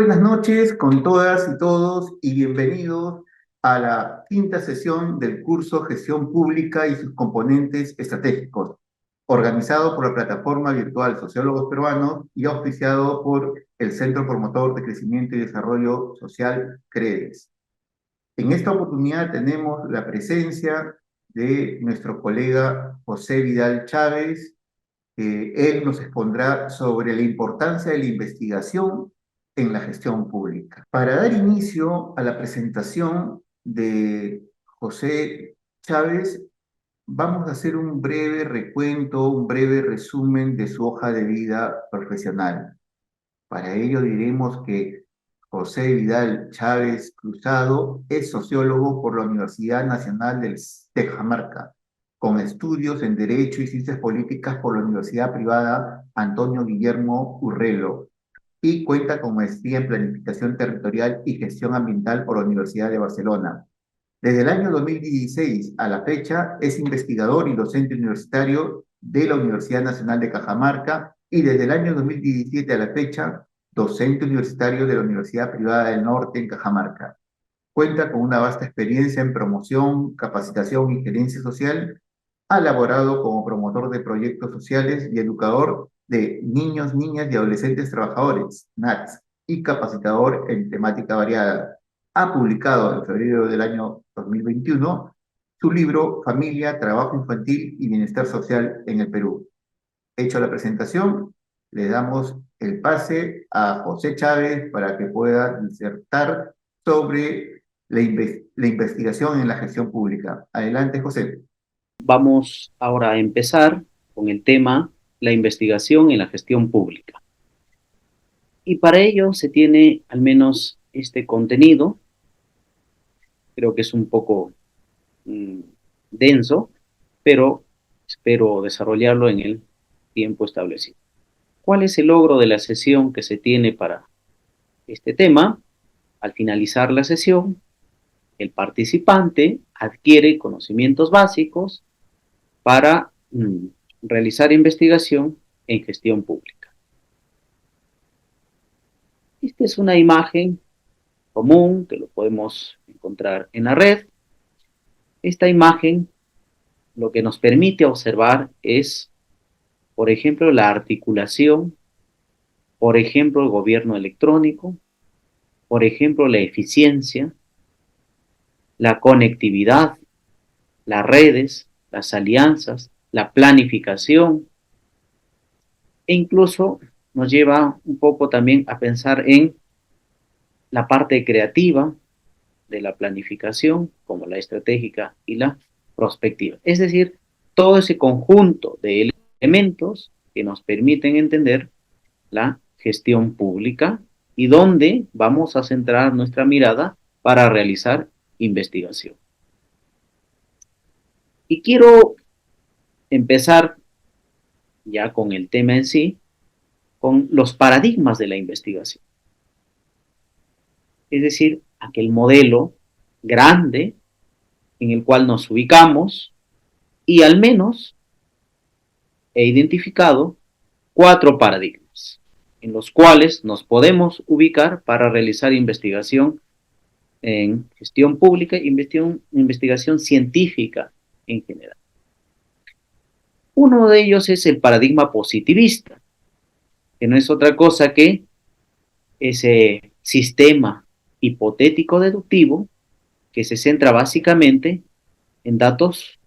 buenas noches con todas y todos y bienvenidos a la quinta sesión del curso Gestión Pública y sus componentes estratégicos, organizado por la plataforma virtual Sociólogos Peruanos y auspiciado por el Centro Promotor de Crecimiento y Desarrollo Social, CREDES. En esta oportunidad tenemos la presencia de nuestro colega José Vidal Chávez. Él nos expondrá sobre la importancia de la investigación en la gestión pública. Para dar inicio a la presentación de José Chávez, vamos a hacer un breve recuento, un breve resumen de su hoja de vida profesional. Para ello diremos que José Vidal Chávez Cruzado es sociólogo por la Universidad Nacional de Cajamarca, con estudios en Derecho y Ciencias Políticas por la Universidad Privada Antonio Guillermo Urrelo y cuenta con maestría en Planificación Territorial y Gestión Ambiental por la Universidad de Barcelona. Desde el año 2016 a la fecha es investigador y docente universitario de la Universidad Nacional de Cajamarca y desde el año 2017 a la fecha docente universitario de la Universidad Privada del Norte en Cajamarca. Cuenta con una vasta experiencia en promoción, capacitación y gerencia social. Ha laborado como promotor de proyectos sociales y educador de niños, niñas y adolescentes trabajadores, NATS, y capacitador en temática variada. Ha publicado en febrero del año 2021 su libro Familia, Trabajo Infantil y Bienestar Social en el Perú. Hecho la presentación, le damos el pase a José Chávez para que pueda disertar sobre la investigación en la gestión pública. Adelante, José. Vamos ahora a empezar con el tema la investigación en la gestión pública. Y para ello se tiene al menos este contenido, creo que es un poco denso, pero espero desarrollarlo en el tiempo establecido. ¿Cuál es el logro de la sesión que se tiene para este tema? Al finalizar la sesión, el participante adquiere conocimientos básicos para realizar investigación en gestión pública. Esta es una imagen común que lo podemos encontrar en la red. Esta imagen lo que nos permite observar es, por ejemplo, la articulación, por ejemplo, el gobierno electrónico, por ejemplo, la eficiencia, la conectividad, las redes, las alianzas, la planificación, e incluso nos lleva un poco también a pensar en la parte creativa de la planificación, como la estratégica y la prospectiva. Es decir, todo ese conjunto de elementos que nos permiten entender la gestión pública y dónde vamos a centrar nuestra mirada para realizar investigación. Y quiero empezar ya con el tema en sí, con los paradigmas de la investigación. Es decir, aquel modelo grande en el cual nos ubicamos y al menos he identificado 4 paradigmas en los cuales nos podemos ubicar para realizar investigación en gestión pública e investigación científica en general. Uno de ellos es el paradigma positivista, que no es otra cosa que ese sistema hipotético deductivo que se centra básicamente en datos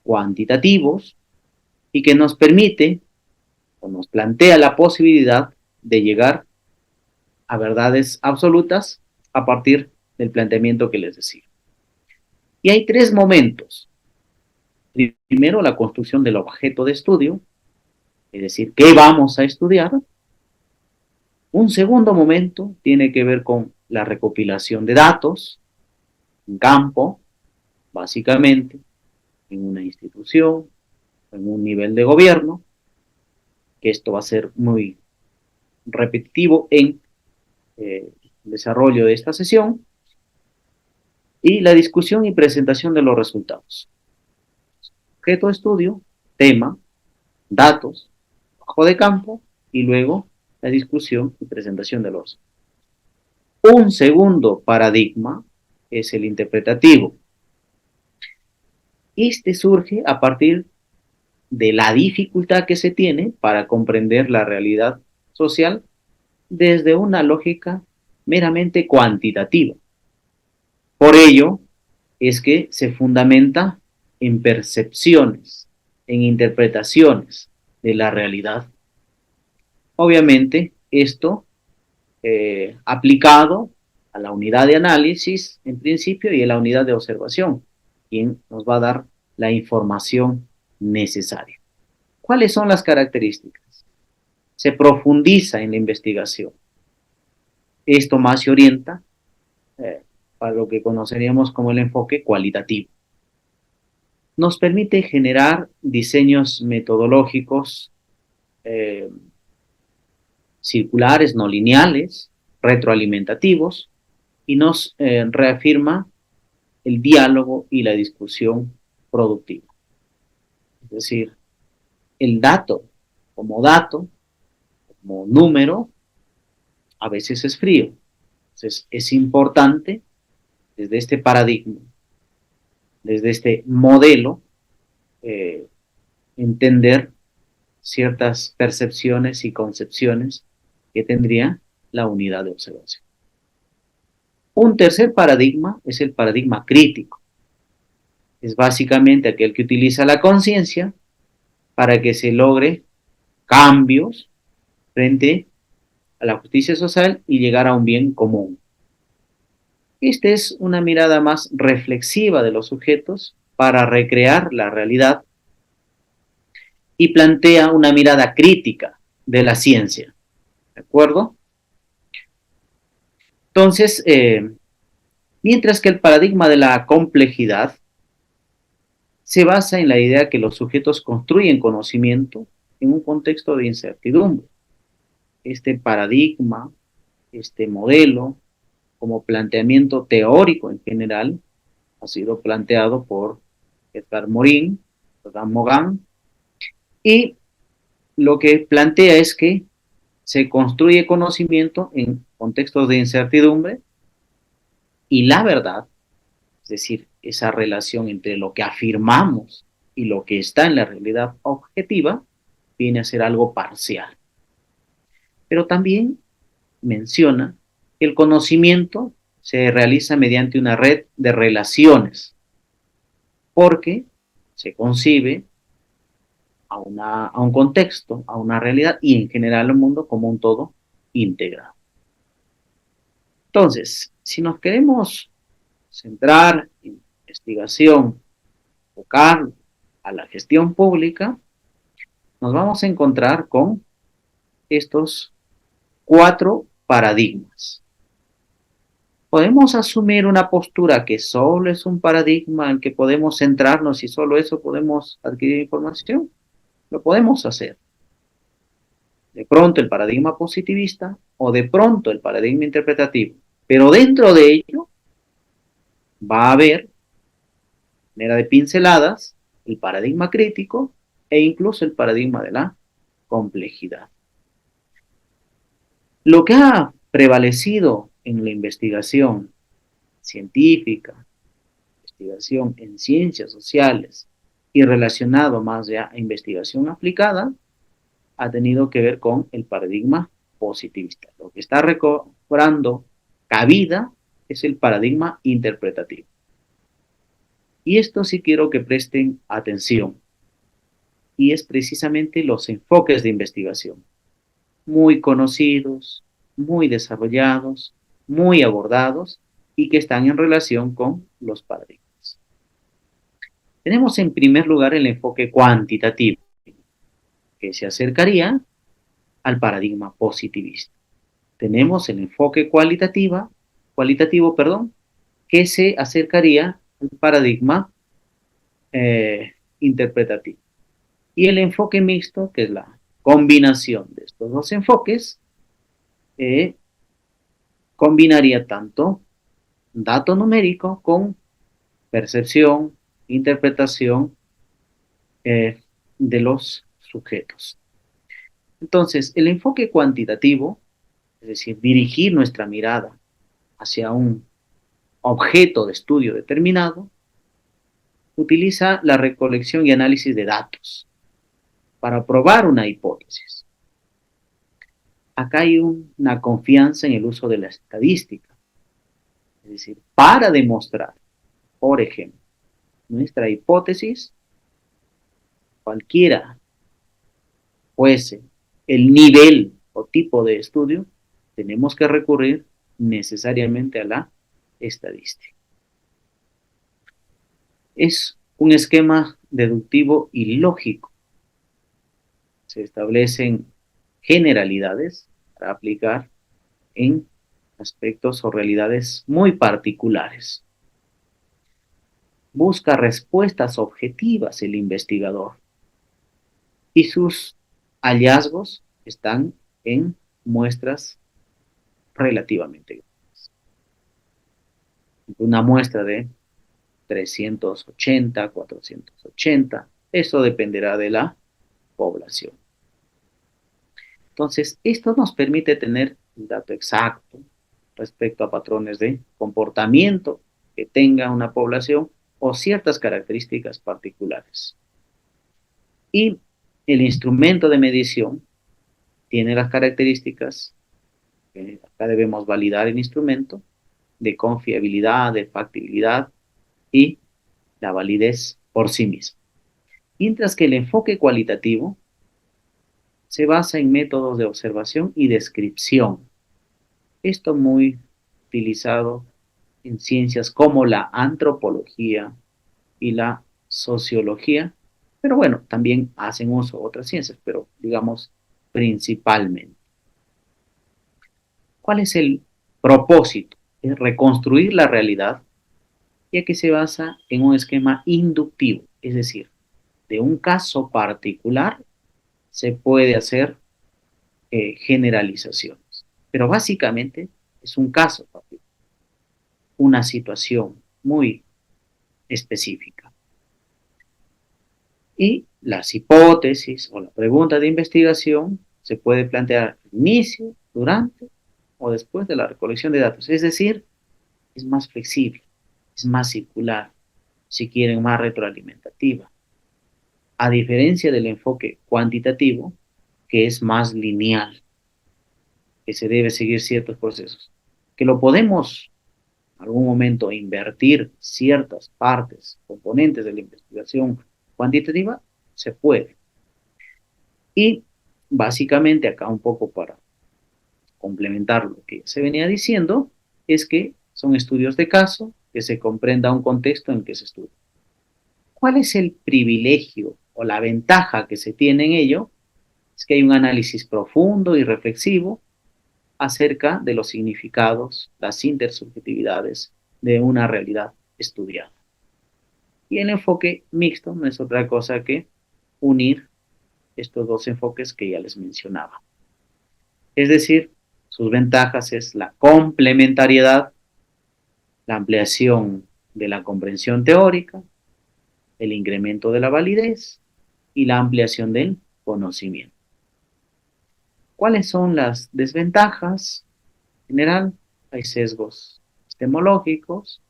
cuantitativos y que nos permite o nos plantea la posibilidad de llegar a verdades absolutas a partir del planteamiento que les decía. Y hay 3 momentos. Primero, la construcción del objeto de estudio, es decir, ¿qué vamos a estudiar? Un segundo momento tiene que ver con la recopilación de datos en campo, básicamente, en una institución, en un nivel de gobierno, que esto va a ser muy repetitivo en el desarrollo de esta sesión, y la discusión y presentación de los resultados. Objeto de estudio, tema, datos, trabajo de campo y luego la discusión y presentación de los resultados. Un segundo paradigma es el interpretativo. Este surge a partir de la dificultad que se tiene para comprender la realidad social desde una lógica meramente cuantitativa. Por ello es que se fundamenta en percepciones, en interpretaciones de la realidad. Obviamente, esto aplicado a la unidad de análisis en principio y a la unidad de observación, quien nos va a dar la información necesaria. ¿Cuáles son las características? Se profundiza en la investigación. Esto más se orienta para lo que conoceríamos como el enfoque cualitativo. Nos permite generar diseños metodológicos eh, circulares, no lineales, retroalimentativos, y nos reafirma el diálogo y la discusión productiva. Es decir, el dato, como número, a veces es frío. Entonces, es importante desde este paradigma, desde este modelo, eh, entender ciertas percepciones y concepciones que tendría la unidad de observación. Un tercer paradigma es el paradigma crítico. Es básicamente aquel que utiliza la conciencia para que se logre cambios frente a la justicia social y llegar a un bien común. Esta es una mirada más reflexiva de los sujetos para recrear la realidad y plantea una mirada crítica de la ciencia. ¿De acuerdo? Entonces, mientras que el paradigma de la complejidad se basa en la idea que los sujetos construyen conocimiento en un contexto de incertidumbre. Este paradigma, este modelo, como planteamiento teórico en general, ha sido planteado por Edgar Morin, Rodin Mogan, y lo que plantea es que se construye conocimiento en contextos de incertidumbre y la verdad, es decir, esa relación entre lo que afirmamos y lo que está en la realidad objetiva, viene a ser algo parcial. Pero también menciona que el conocimiento se realiza mediante una red de relaciones, porque se concibe a un contexto, a una realidad y en general al mundo como un todo integrado. Entonces, si nos queremos centrar en investigación, enfocar a la gestión pública, nos vamos a encontrar con estos 4 paradigmas. Podemos asumir una postura que solo es un paradigma en que podemos centrarnos y solo eso podemos adquirir información. Lo podemos hacer. De pronto el paradigma positivista o de pronto el paradigma interpretativo. Pero dentro de ello va a haber, de manera de pinceladas, el paradigma crítico e incluso el paradigma de la complejidad. Lo que ha prevalecido en la investigación científica, investigación en ciencias sociales y relacionado más ya a investigación aplicada, ha tenido que ver con el paradigma positivista. Lo que está recobrando cabida es el paradigma interpretativo. Y esto sí quiero que presten atención. Y es precisamente los enfoques de investigación. Muy conocidos, muy desarrollados, muy abordados y que están en relación con los paradigmas. Tenemos en primer lugar el enfoque cuantitativo, que se acercaría al paradigma positivista. Tenemos el enfoque cualitativo, que se acercaría al paradigma interpretativo. Y el enfoque mixto, que es la combinación de estos dos enfoques, combinaría tanto dato numérico con percepción, interpretación de los sujetos. Entonces, el enfoque cuantitativo, es decir, dirigir nuestra mirada hacia un objeto de estudio determinado, utiliza la recolección y análisis de datos para probar una hipótesis. Acá hay una confianza en el uso de la estadística, es decir, para demostrar, por ejemplo, nuestra hipótesis, cualquiera fuese el nivel o tipo de estudio, tenemos que recurrir necesariamente a la estadística. Es un esquema deductivo y lógico. Se establecen generalidades para aplicar en aspectos o realidades muy particulares. Busca respuestas objetivas el investigador y sus hallazgos están en muestras relativamente grandes. Una muestra de 380, 480, eso dependerá de la población. Entonces, esto nos permite tener un dato exacto respecto a patrones de comportamiento que tenga una población o ciertas características particulares. Y el instrumento de medición tiene las características, acá debemos validar el instrumento, de confiabilidad, de factibilidad y la validez por sí misma. Mientras que el enfoque cualitativo se basa en métodos de observación y descripción. Esto muy utilizado en ciencias como la antropología y la sociología, pero bueno, también hacen uso de otras ciencias, pero digamos principalmente. ¿Cuál es el propósito? Es reconstruir la realidad, ya que se basa en un esquema inductivo, es decir, de un caso particular se puede hacer generalizaciones, pero básicamente es un caso particular, una situación muy específica. Y las hipótesis o la pregunta de investigación se puede plantear al inicio, durante o después de la recolección de datos. Es decir, es más flexible, es más circular, si quieren más retroalimentativa. A diferencia del enfoque cuantitativo, que es más lineal, que se debe seguir ciertos procesos, que lo podemos en algún momento invertir ciertas partes, componentes de la investigación cuantitativa, se puede. Y básicamente acá un poco para complementar lo que se venía diciendo, es que son estudios de caso, que se comprenda un contexto en el que se estudia. ¿Cuál es el privilegio o la ventaja que se tiene en ello? Es que hay un análisis profundo y reflexivo acerca de los significados, las intersubjetividades de una realidad estudiada. Y el enfoque mixto no es otra cosa que unir estos dos enfoques que ya les mencionaba. Es decir, sus ventajas es la complementariedad, la ampliación de la comprensión teórica, el incremento de la validez y la ampliación del conocimiento. ¿Cuáles son las desventajas? En general, hay sesgos epistemológicos,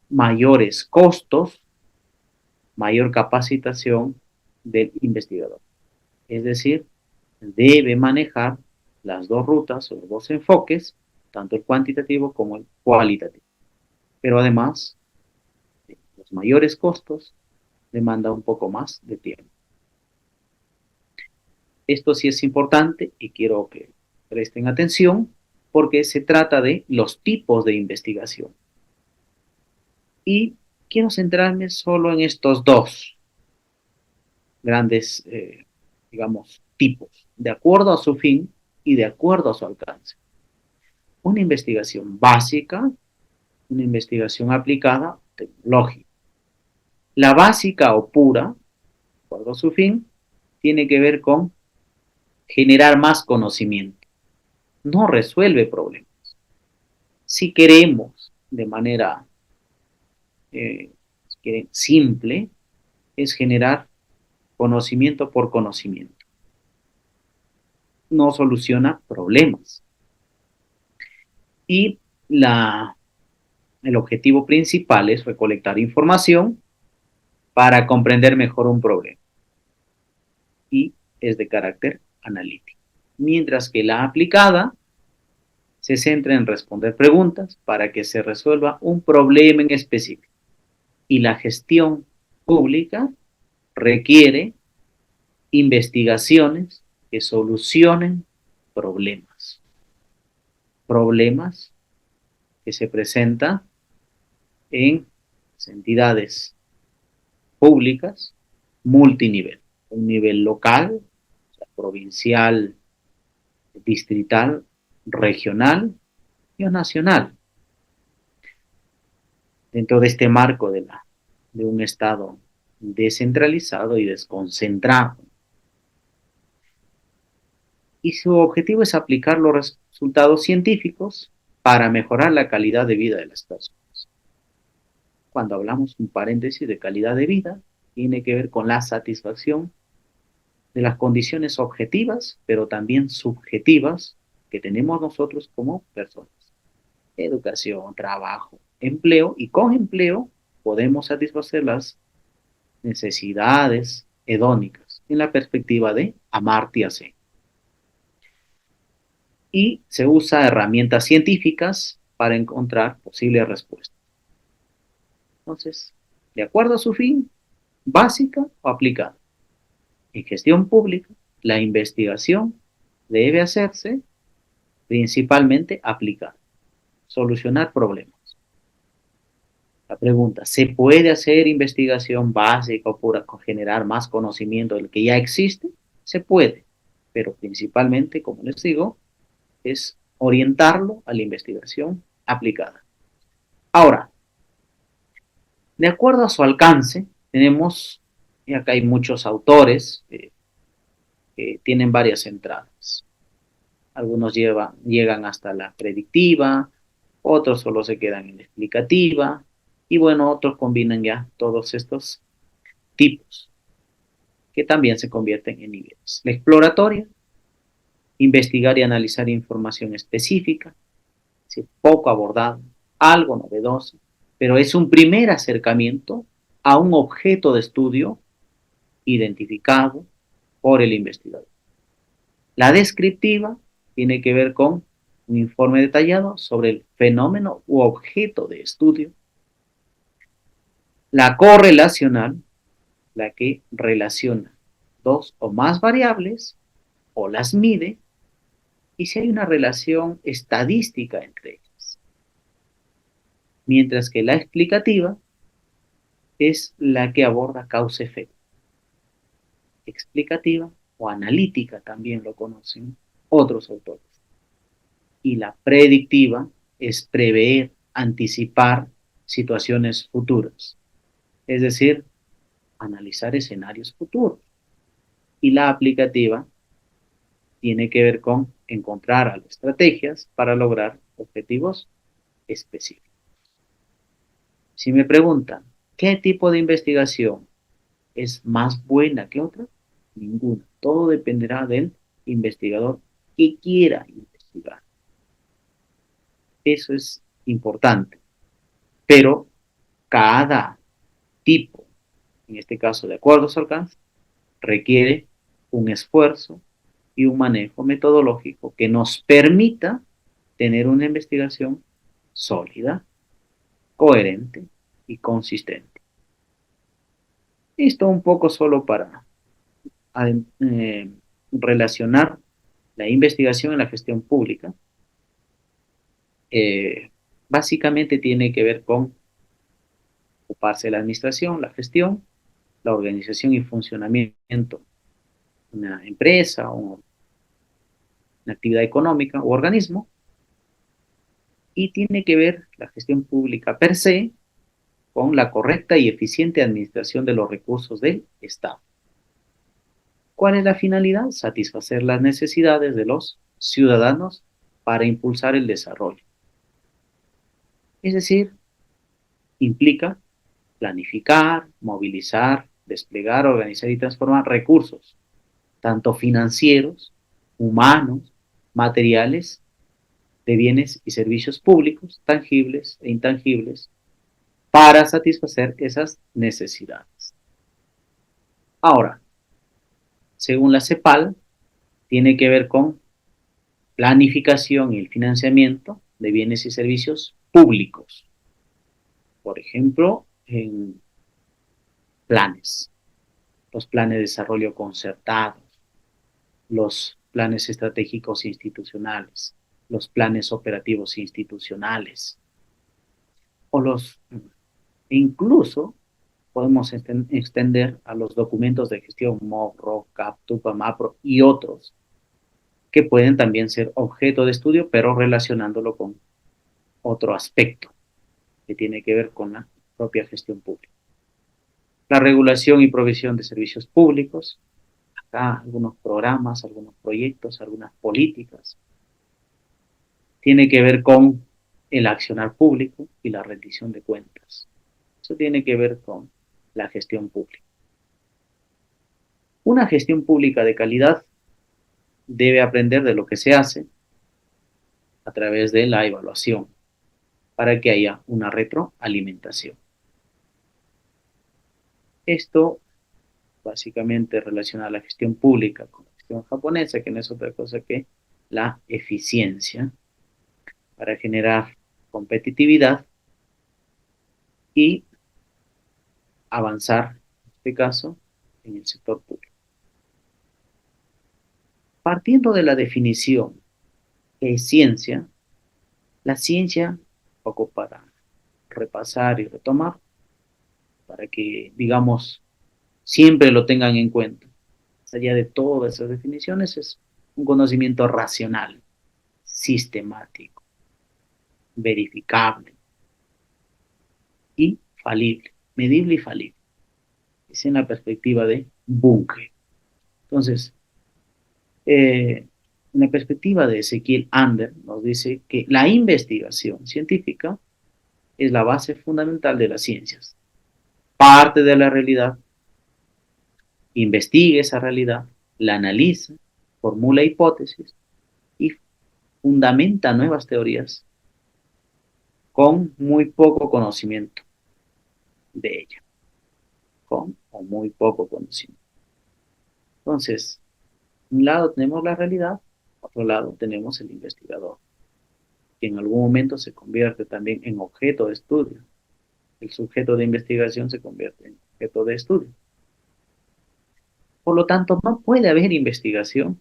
mayores costos, mayor capacitación del investigador. Es decir, debe manejar las dos rutas o los dos enfoques, tanto el cuantitativo como el cualitativo. Pero además, los mayores costos demanda un poco más de tiempo. Esto sí es importante y quiero que presten atención porque se trata de los tipos de investigación. Y quiero centrarme solo en estos dos grandes, digamos, tipos, de acuerdo a su fin y de acuerdo a su alcance. Una investigación básica, una investigación aplicada, tecnológica. La básica o pura, de acuerdo a su fin, tiene que ver con generar más conocimiento. No resuelve problemas. Si queremos de manera simple, es generar conocimiento por conocimiento. No soluciona problemas. Y el objetivo principal es recolectar información para comprender mejor un problema y es de carácter analítico. Mientras que la aplicada se centra en responder preguntas para que se resuelva un problema en específico. Y la gestión pública requiere investigaciones que solucionen problemas. Problemas que se presentan en entidades públicas multinivel. Un nivel local, o sea, provincial, distrital, regional y nacional. Dentro de este marco de un Estado descentralizado y desconcentrado. Y su objetivo es aplicar los resultados científicos para mejorar la calidad de vida de las personas. Cuando hablamos, un paréntesis, de calidad de vida, tiene que ver con la satisfacción de las condiciones objetivas, pero también subjetivas que tenemos nosotros como personas. Educación, trabajo, empleo, y con empleo podemos satisfacer las necesidades hedónicas en la perspectiva de Amartya Sen. Y se usa herramientas científicas para encontrar posibles respuestas. Entonces, de acuerdo a su fin, básica o aplicada. En gestión pública, la investigación debe hacerse principalmente aplicada, solucionar problemas. La pregunta, ¿se puede hacer investigación básica o pura con generar más conocimiento del que ya existe? Se puede, pero principalmente, como les digo, es orientarlo a la investigación aplicada. Ahora, de acuerdo a su alcance, tenemos, y acá hay muchos autores que tienen varias entradas. Algunos llegan hasta la predictiva, otros solo se quedan en la explicativa, y bueno, otros combinan ya todos estos tipos, que también se convierten en niveles. La exploratoria, investigar y analizar información específica, es decir, poco abordado, algo novedoso, pero es un primer acercamiento a un objeto de estudio identificado por el investigador. La descriptiva tiene que ver con un informe detallado sobre el fenómeno u objeto de estudio. La correlacional, la que relaciona dos o más variables o las mide y si hay una relación estadística entre ellas. Mientras que la explicativa es la que aborda causa-efecto. Explicativa o analítica también lo conocen otros autores. Y la predictiva es prever, anticipar situaciones futuras, es decir, analizar escenarios futuros. Y la aplicativa tiene que ver con encontrar estrategias para lograr objetivos específicos. Si me preguntan, ¿qué tipo de investigación es más buena que otra? Ninguna. Todo dependerá del investigador que quiera investigar. Eso es importante. Pero cada tipo, en este caso de acuerdo a su alcance, requiere un esfuerzo y un manejo metodológico que nos permita tener una investigación sólida, coherente y consistente. Esto un poco solo para eh, relacionar la investigación en la gestión pública. Básicamente tiene que ver con ocuparse de la administración, la gestión, la organización y funcionamiento de una empresa o una actividad económica o organismo, y tiene que ver la gestión pública per se con la correcta y eficiente administración de los recursos del Estado. ¿Cuál es la finalidad? Satisfacer las necesidades de los ciudadanos para impulsar el desarrollo. Es decir, implica planificar, movilizar, desplegar, organizar y transformar recursos, tanto financieros, humanos, materiales de bienes y servicios públicos, tangibles e intangibles, para satisfacer esas necesidades. Ahora, según la CEPAL, tiene que ver con planificación y el financiamiento de bienes y servicios públicos. Por ejemplo, en planes, los planes de desarrollo concertados, los planes estratégicos institucionales, los planes operativos institucionales, o los, incluso podemos extender a los documentos de gestión MOB, ROC, CAP, TUPA, MAPRO y otros, que pueden también ser objeto de estudio, pero relacionándolo con otro aspecto que tiene que ver con la propia gestión pública. La regulación y provisión de servicios públicos, acá algunos programas, algunos proyectos, algunas políticas, tiene que ver con el accionar público y la rendición de cuentas. Eso tiene que ver con la gestión pública. Una gestión pública de calidad debe aprender de lo que se hace a través de la evaluación para que haya una retroalimentación. Esto básicamente relaciona la gestión pública con la gestión japonesa, que no es otra cosa que la eficiencia para generar competitividad y avanzar, en este caso, en el sector público. Partiendo de la definición que es ciencia, la ciencia, un poco para repasar y retomar, para que, digamos, siempre lo tengan en cuenta, más allá de todas esas definiciones, es un conocimiento racional, sistemático, verificable y falible, medible y falible. Es en la perspectiva de Bunge. Entonces, en la perspectiva de Ezequiel Ander, nos dice que la investigación científica es la base fundamental de las ciencias. Parte de la realidad, investiga esa realidad, la analiza, formula hipótesis y fundamenta nuevas teorías con muy poco conocimiento de ella, con o muy poco conocimiento. Entonces, un lado tenemos la realidad, otro lado tenemos el investigador, que en algún momento se convierte también en objeto de estudio. El sujeto de investigación se convierte en objeto de estudio. Por lo tanto, no puede haber investigación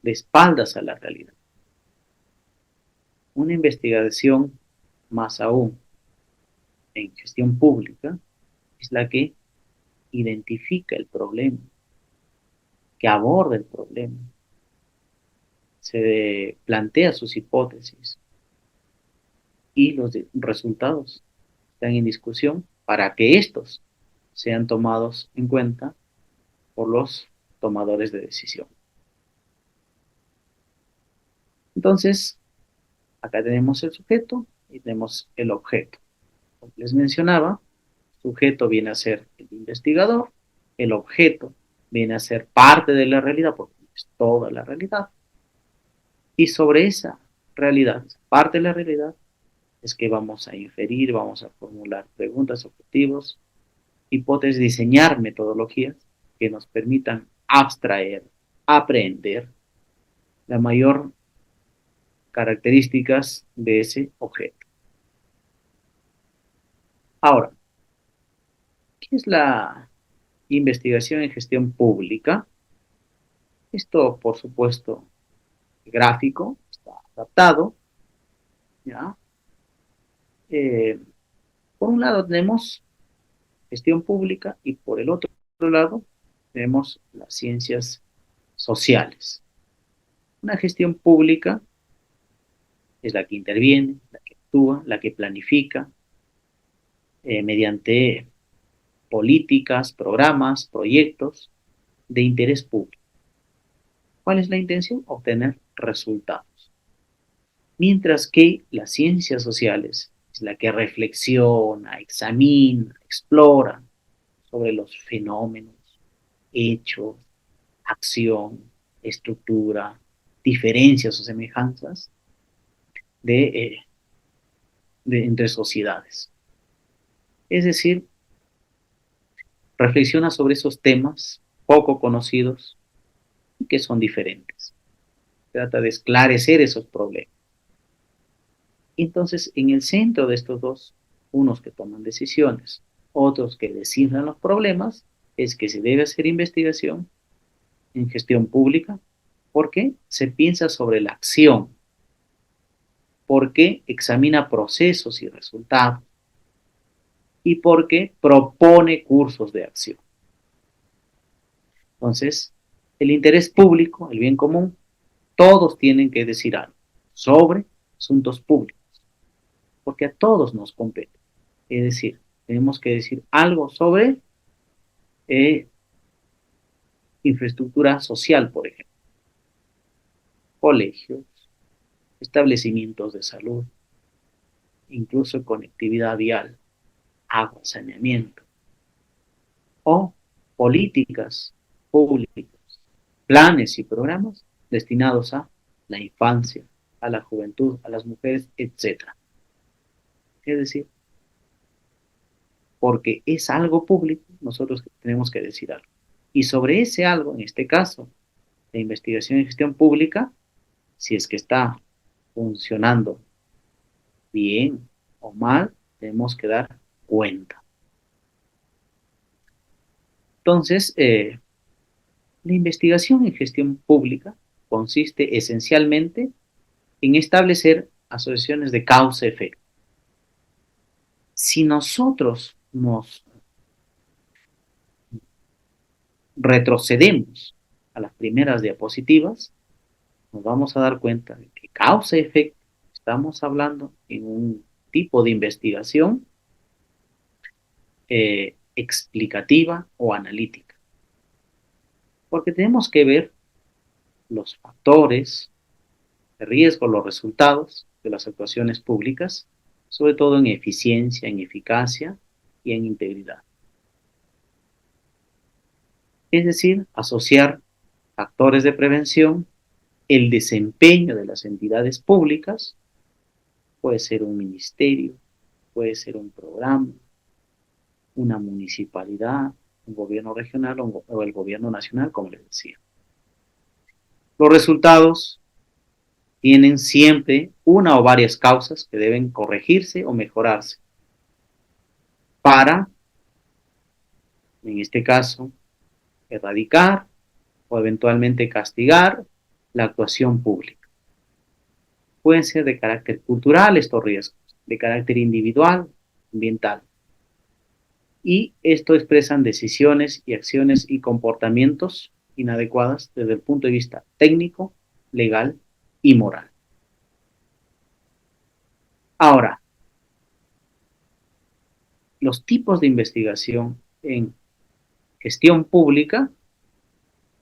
de espaldas a la realidad. Una investigación, más aún en gestión pública, es la que identifica el problema, que aborda el problema, se plantea sus hipótesis y los resultados están en discusión para que estos sean tomados en cuenta por los tomadores de decisión. Entonces, acá tenemos el sujeto y tenemos el objeto. Como les mencionaba, el sujeto viene a ser el investigador, el objeto viene a ser parte de la realidad, porque es toda la realidad. Y sobre esa realidad, parte de la realidad, es que vamos a inferir, vamos a formular preguntas, objetivos, hipótesis, diseñar metodologías que nos permitan abstraer, aprender la mayor características de ese objeto. Ahora, ¿qué es la investigación en gestión pública? Esto, por supuesto, gráfico, está adaptado, ¿ya? Eh, por un lado tenemos gestión pública y por el otro lado tenemos las ciencias sociales. Una gestión pública es la que interviene, la que actúa, la que planifica mediante políticas, programas, proyectos de interés público. ¿Cuál es la intención? Obtener resultados. Mientras que las ciencias sociales es la que reflexiona, examina, explora sobre los fenómenos, hechos, acción, estructura, diferencias o semejanzas entre sociedades. Es decir, reflexiona sobre esos temas poco conocidos y que son diferentes. Trata de esclarecer esos problemas. Entonces, en el centro de estos dos, unos que toman decisiones, otros que descifran los problemas, es que se debe hacer investigación en gestión pública porque se piensa sobre la acción, porque examina procesos y resultados y porque propone cursos de acción. Entonces, el interés público, el bien común, todos tienen que decir algo sobre asuntos públicos, porque a todos nos compete. Es decir, tenemos que decir algo sobre infraestructura social, por ejemplo, colegios, establecimientos de salud, incluso conectividad vial, agua, saneamiento, o políticas públicas, planes y programas destinados a la infancia, a la juventud, a las mujeres, etc. Es decir, porque es algo público, nosotros tenemos que decir algo. Y sobre ese algo, en este caso, de investigación y gestión pública, si es que está funcionando bien o mal, tenemos que dar cuenta. Entonces, la investigación en gestión pública consiste esencialmente en establecer asociaciones de causa-efecto. Si nosotros nos retrocedemos a las primeras diapositivas, nos vamos a dar cuenta de que causa-efecto estamos hablando en un tipo de investigación explicativa o analítica. Porque tenemos que ver los factores de riesgo, los resultados de las actuaciones públicas, sobre todo en eficiencia, en eficacia y en integridad. Es decir, asociar factores de prevención, el desempeño de las entidades públicas, puede ser un ministerio, puede ser un programa, una municipalidad, un gobierno regional o el gobierno nacional, como les decía. Los resultados tienen siempre una o varias causas que deben corregirse o mejorarse para, en este caso, erradicar o eventualmente castigar la actuación pública. Pueden ser de carácter cultural estos riesgos, de carácter individual, ambiental. Y esto expresan decisiones y acciones y comportamientos inadecuadas desde el punto de vista técnico, legal y moral. Ahora, los tipos de investigación en gestión pública,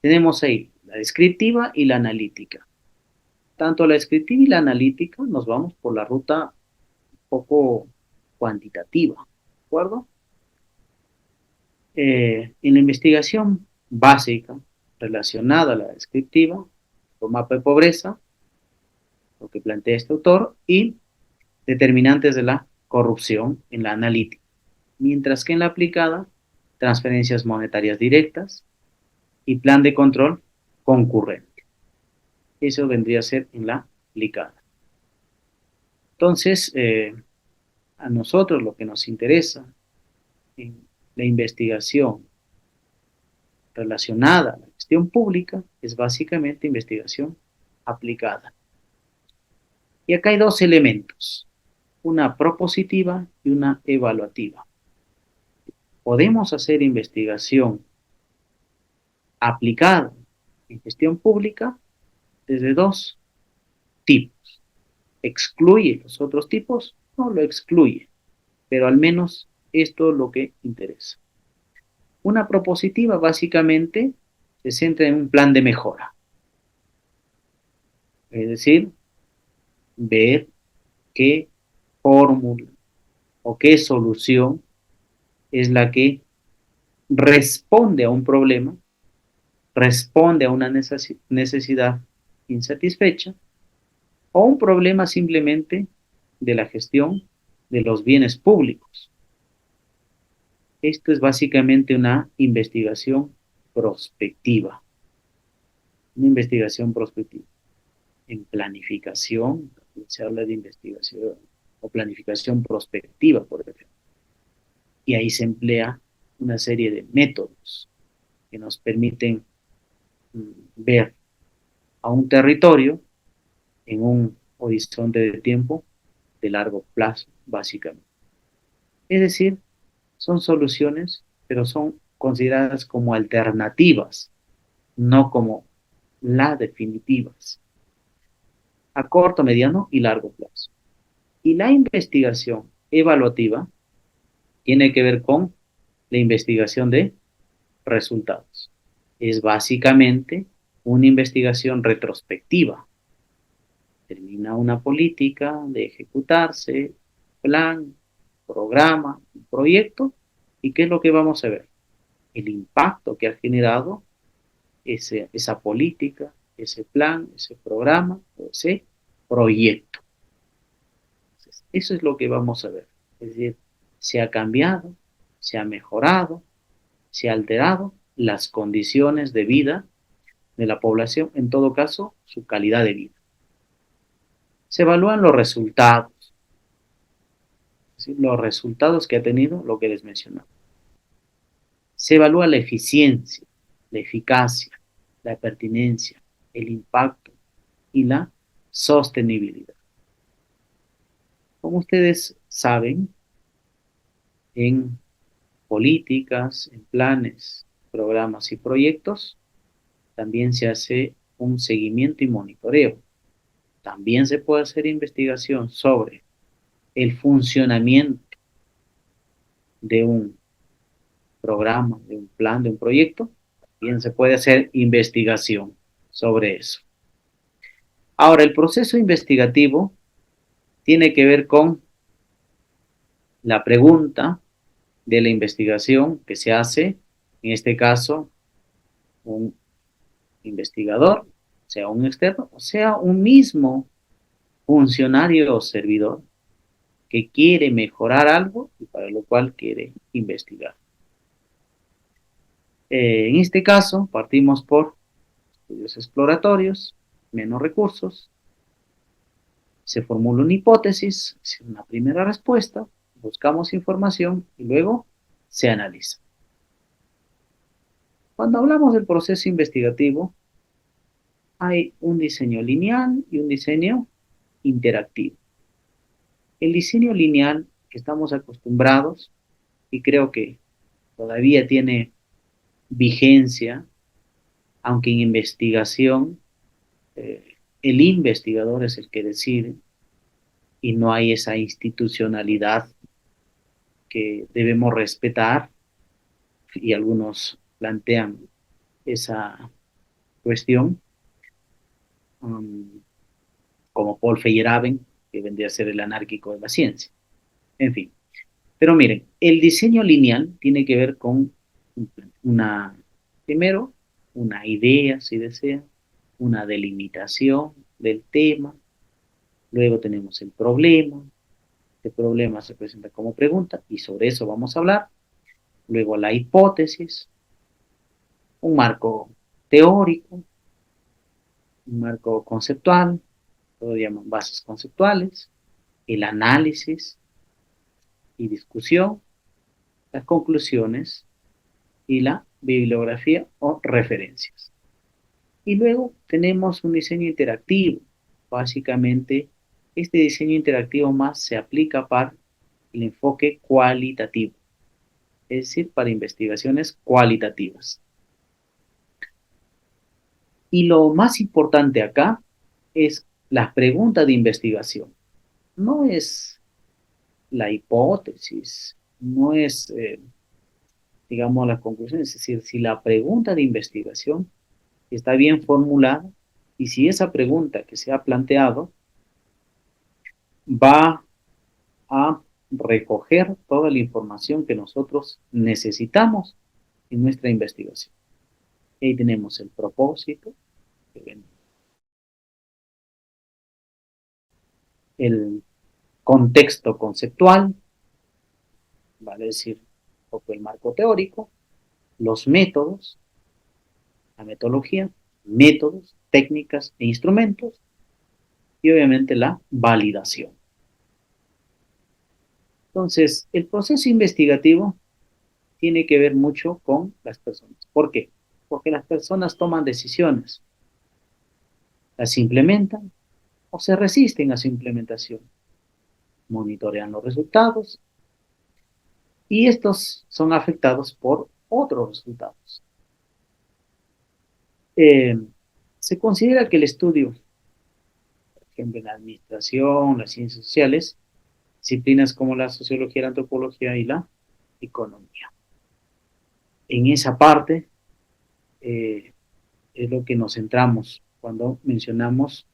tenemos ahí la descriptiva y la analítica. Tanto la descriptiva y la analítica nos vamos por la ruta un poco cuantitativa, ¿de acuerdo? En la investigación básica relacionada a la descriptiva, el mapa de pobreza, lo que plantea este autor, y determinantes de la corrupción en la analítica, mientras que en la aplicada, transferencias monetarias directas y plan de control concurrente. Eso vendría a ser en la aplicada. Entonces, a nosotros lo que nos interesa en la investigación relacionada a la gestión pública es básicamente investigación aplicada. Y acá hay dos elementos, una propositiva y una evaluativa. Podemos hacer investigación aplicada en gestión pública desde dos tipos. ¿Excluye los otros tipos? No lo excluye, pero al menos esto es lo que interesa. Una propositiva básicamente se centra en un plan de mejora, es decir, ver qué fórmula o qué solución es la que responde a un problema, responde a una necesidad insatisfecha o un problema simplemente de la gestión de los bienes públicos. Esto es básicamente una investigación prospectiva. Una investigación prospectiva. En planificación, se habla de investigación o planificación prospectiva, por ejemplo. Y ahí se emplea una serie de métodos que nos permiten ver a un territorio en un horizonte de tiempo de largo plazo, básicamente. Es decir, son soluciones, pero son consideradas como alternativas, no como las definitivas, a corto, mediano y largo plazo. Y la investigación evaluativa tiene que ver con la investigación de resultados. Es básicamente una investigación retrospectiva. Termina una política de ejecutarse, plan, programa, proyecto, ¿y qué es lo que vamos a ver? El impacto que ha generado esa política, ese plan, ese programa, ese proyecto. Entonces, eso es lo que vamos a ver. Es decir, se ha cambiado, se ha mejorado, se ha alterado las condiciones de vida de la población, en todo caso, su calidad de vida. Se evalúan los resultados, es decir, los resultados que ha tenido lo que les mencionaba. Se evalúa la eficiencia, la eficacia, la pertinencia, el impacto y la sostenibilidad. Como ustedes saben, en políticas, en planes, programas y proyectos, también se hace un seguimiento y monitoreo. También se puede hacer investigación sobre el funcionamiento de un programa, de un plan, de un proyecto. También se puede hacer investigación sobre eso. Ahora, el proceso investigativo tiene que ver con la pregunta de la investigación que se hace, en este caso, un investigador, sea un externo, o sea un mismo funcionario o servidor que quiere mejorar algo y para lo cual quiere investigar. En este caso, partimos por estudios exploratorios, menos recursos, se formula una hipótesis, una primera respuesta, buscamos información y luego se analiza. Cuando hablamos del proceso investigativo, hay un diseño lineal y un diseño interactivo. El diseño lineal que estamos acostumbrados y creo que todavía tiene vigencia, aunque en investigación el investigador es el que decide y no hay esa institucionalidad que debemos respetar y algunos plantean esa cuestión, como Paul Feyerabend, que vendría a ser el anárquico de la ciencia. En fin, pero miren, el diseño lineal tiene que ver con primero, una idea, si desea, una delimitación del tema, luego tenemos el problema se presenta como pregunta y sobre eso vamos a hablar, luego la hipótesis, un marco teórico, un marco conceptual, lo llaman bases conceptuales, el análisis y discusión, las conclusiones y la bibliografía o referencias. Y luego tenemos un diseño interactivo. Básicamente, este diseño interactivo más se aplica para el enfoque cualitativo, es decir, para investigaciones cualitativas. Y lo más importante acá es la pregunta de investigación. No es la hipótesis, no es, digamos, la conclusión, es decir, si la pregunta de investigación está bien formulada y si esa pregunta que se ha planteado va a recoger toda la información que nosotros necesitamos en nuestra investigación. Ahí tenemos el propósito, que el contexto conceptual, vale decir, un poco el marco teórico, los métodos, la metodología, métodos, técnicas e instrumentos, y obviamente la validación. Entonces, el proceso investigativo tiene que ver mucho con las personas. ¿Por qué? Porque las personas toman decisiones, las implementan o se resisten a su implementación, monitorean los resultados y estos son afectados por otros resultados. Eh, Se considera que el estudio, por ejemplo, en la administración, las ciencias sociales, disciplinas como la sociología, la antropología y la economía. En esa parte eh, es lo que nos centramos cuando mencionamos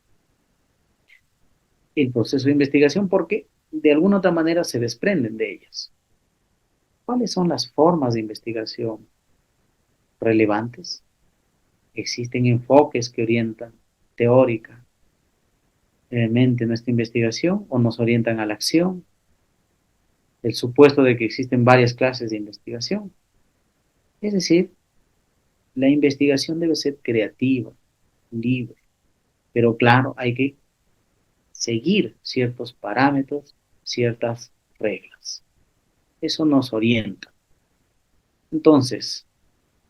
el proceso de investigación, porque de alguna otra manera se desprenden de ellas. ¿Cuáles son las formas de investigación relevantes? Existen enfoques que orientan teóricamente nuestra investigación o nos orientan a la acción, el supuesto de que existen varias clases de investigación. Es decir, la investigación debe ser creativa, libre, pero claro, hay que seguir ciertos parámetros, ciertas reglas. Eso nos orienta. Entonces,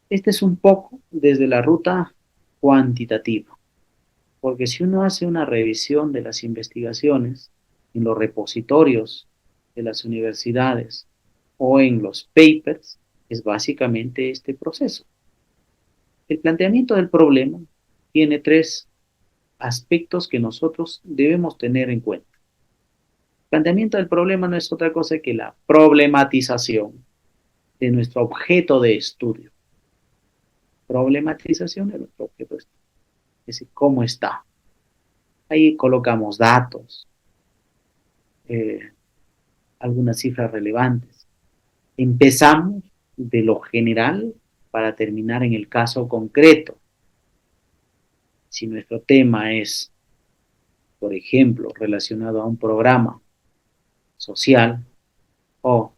este es un poco desde la ruta cuantitativa, porque si uno hace una revisión de las investigaciones en los repositorios de las universidades o en los papers, es básicamente este proceso. El planteamiento del problema tiene tres aspectos que nosotros debemos tener en cuenta. El planteamiento del problema no es otra cosa que la problematización de nuestro objeto de estudio. Problematización de nuestro objeto de estudio. Es decir, cómo está. Ahí colocamos datos, eh, algunas cifras relevantes. Empezamos de lo general para terminar en el caso concreto. Si nuestro tema es, por ejemplo, relacionado a un programa social o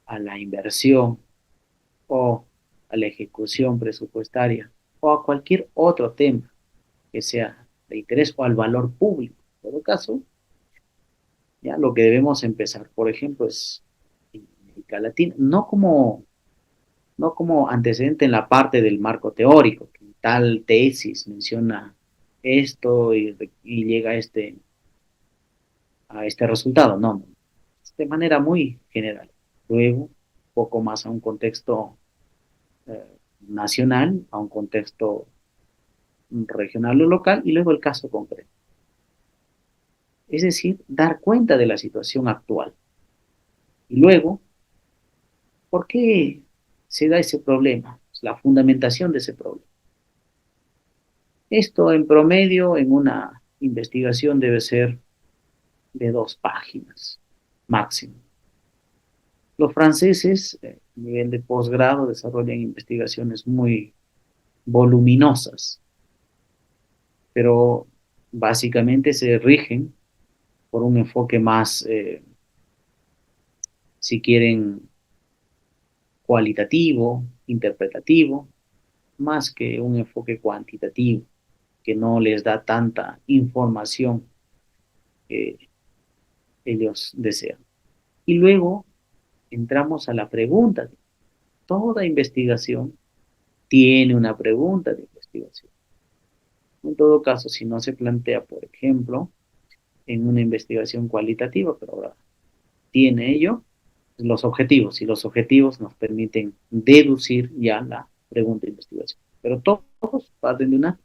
a la inversión o a la ejecución presupuestaria o a cualquier otro tema que sea de interés o al valor público. En todo caso, ya lo que debemos empezar, por ejemplo, es en América Latina, no como antecedente en la parte del marco teórico, que tal tesis menciona esto y llega a este resultado, no, no, de manera muy general. Luego, un poco más a un contexto eh, nacional, a un contexto regional o local, y luego el caso concreto. Es decir, dar cuenta de la situación actual. Y luego, ¿por qué se da ese problema? La fundamentación de ese problema. Esto en promedio en una investigación debe ser de 2 páginas máximo. Los franceses, a nivel de posgrado, desarrollan investigaciones muy voluminosas, pero básicamente se rigen por un enfoque más, si quieren, cualitativo, interpretativo, más que un enfoque cuantitativo, que no les da tanta información que ellos desean. Y luego entramos a la pregunta. Toda investigación tiene una pregunta de investigación. En todo caso, si no se plantea, por ejemplo, en una investigación cualitativa, pero ahora tiene ello, los objetivos, y los objetivos nos permiten deducir ya la pregunta de investigación. Pero todos parten de una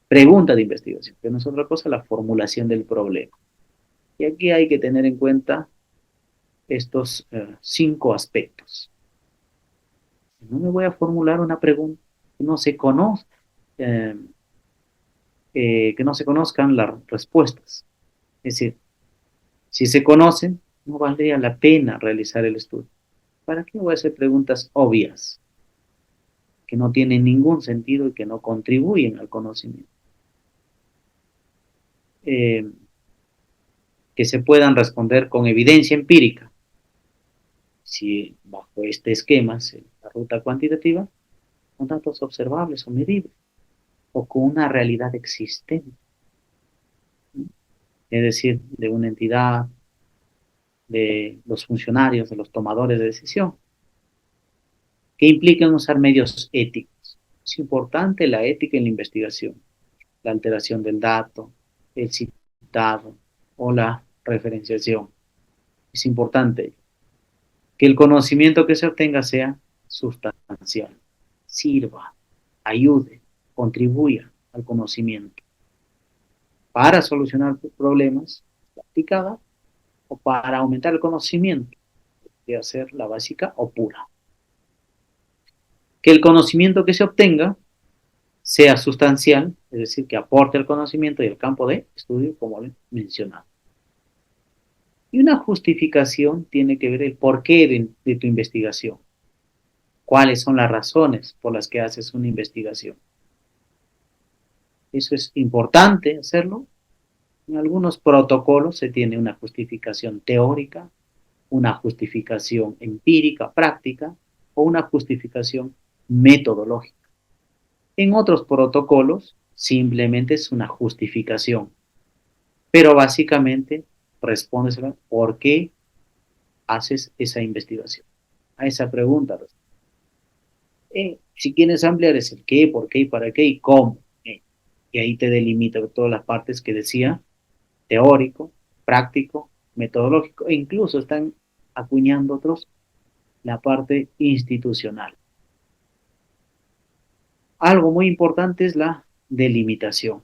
pregunta de investigación, que no es otra cosa la formulación del problema. Y aquí hay que tener en cuenta estos 5 aspectos. No me voy a formular una pregunta que no se conoce, eh, que no se conozcan las respuestas. Es decir, si se conocen, no valdría la pena realizar el estudio. ¿Para qué voy a hacer preguntas obvias, que no tienen ningún sentido y que no contribuyen al conocimiento? Eh, que se puedan responder con evidencia empírica. Si bajo este esquema, la ruta cuantitativa, con datos observables o medibles, o con una realidad existente, ¿no? Es decir, de una entidad, de los funcionarios, de los tomadores de decisión, que implican usar medios éticos. Es importante la ética en la investigación, la alteración del dato, el citado o la referenciación. Es importante que el conocimiento que se obtenga sea sustancial, sirva, ayude, contribuya al conocimiento para solucionar problemas, aplicada, o para aumentar el conocimiento, de hacer la básica o pura. Que el conocimiento que se obtenga sea sustancial, es decir, que aporte el conocimiento y el campo de estudio, como he mencionado. Y una justificación tiene que ver el porqué de tu investigación. ¿Cuáles son las razones por las que haces una investigación? Eso es importante hacerlo. En algunos protocolos se tiene una justificación teórica, una justificación empírica, práctica, o una justificación metodológica. En otros protocolos simplemente es una justificación, pero básicamente respondes a por qué haces esa investigación. A esa pregunta. Si quieres ampliar es el qué, por qué, y para qué y cómo. Y ahí te delimita todas las partes que decía, teórico, práctico, metodológico, e incluso están acuñando otros la parte institucional. Algo muy importante es la delimitación.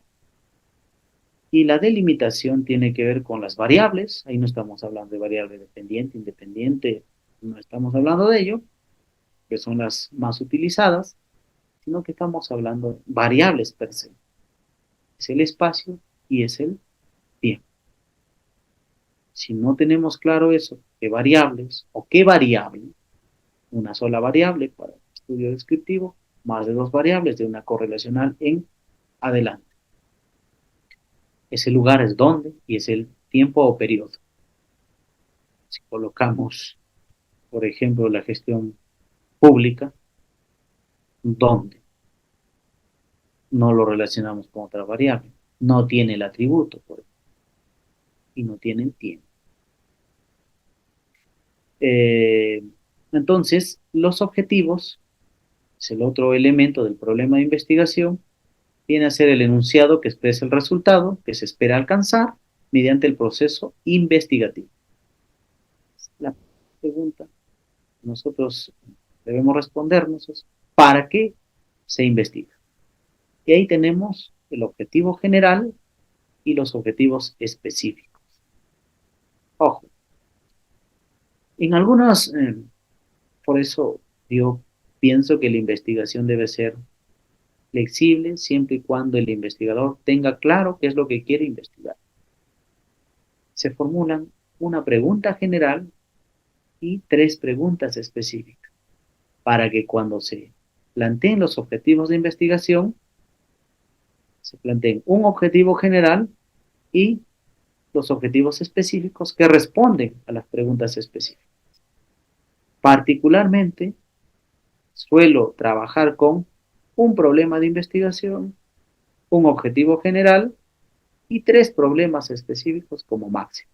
Y la delimitación tiene que ver con las variables. Ahí no estamos hablando de variable dependiente, independiente, no estamos hablando de ello, que son las más utilizadas, sino que estamos hablando de variables per se. Es el espacio y es el tiempo. Si no tenemos claro eso, qué variables o qué variable, una sola variable para el estudio descriptivo, más de dos variables de una correlacional en adelante. Ese lugar es dónde y es el tiempo o periodo. Si colocamos, por ejemplo, la gestión pública, ¿dónde? No lo relacionamos con otra variable. No tiene el atributo, por ejemplo, y no tiene el tiempo. Entonces, los objetivos es el otro elemento del problema de investigación, viene a ser el enunciado que expresa el resultado que se espera alcanzar mediante el proceso investigativo. La pregunta que nosotros debemos respondernos es, ¿para qué se investiga? Y ahí tenemos el objetivo general y los objetivos específicos. Ojo, en algunas, por eso yo pienso que la investigación debe ser flexible siempre y cuando el investigador tenga claro qué es lo que quiere investigar. Se formulan una pregunta general y tres preguntas específicas para que cuando se planteen los objetivos de investigación, se planteen un objetivo general y los objetivos específicos que responden a las preguntas específicas. Particularmente, suelo trabajar con un problema de investigación, un objetivo general y tres problemas específicos como máximo.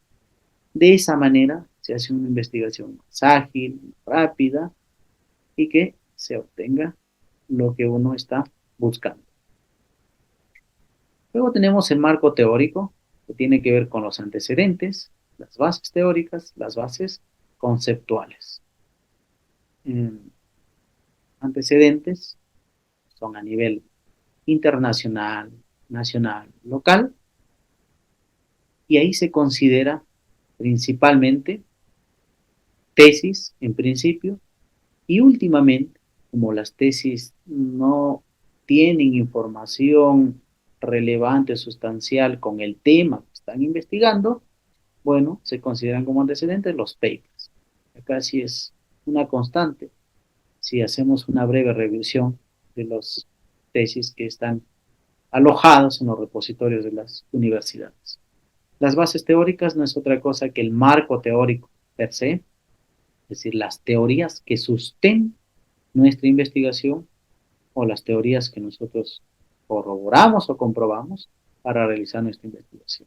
De esa manera se hace una investigación más ágil, rápida y que se obtenga lo que uno está buscando. Luego tenemos el marco teórico, que tiene que ver con los antecedentes, las bases teóricas, las bases conceptuales. Antecedentes son a nivel internacional, nacional, local, y ahí se considera principalmente tesis en principio, y últimamente, como las tesis no tienen información relevante, sustancial con el tema que están investigando, bueno, se consideran como antecedentes los papers. Acá sí es una constante. Si hacemos una breve revisión de las tesis que están alojadas en los repositorios de las universidades. Las bases teóricas no es otra cosa que el marco teórico per se, es decir, las teorías que sustenten nuestra investigación o las teorías que nosotros corroboramos o comprobamos para realizar nuestra investigación.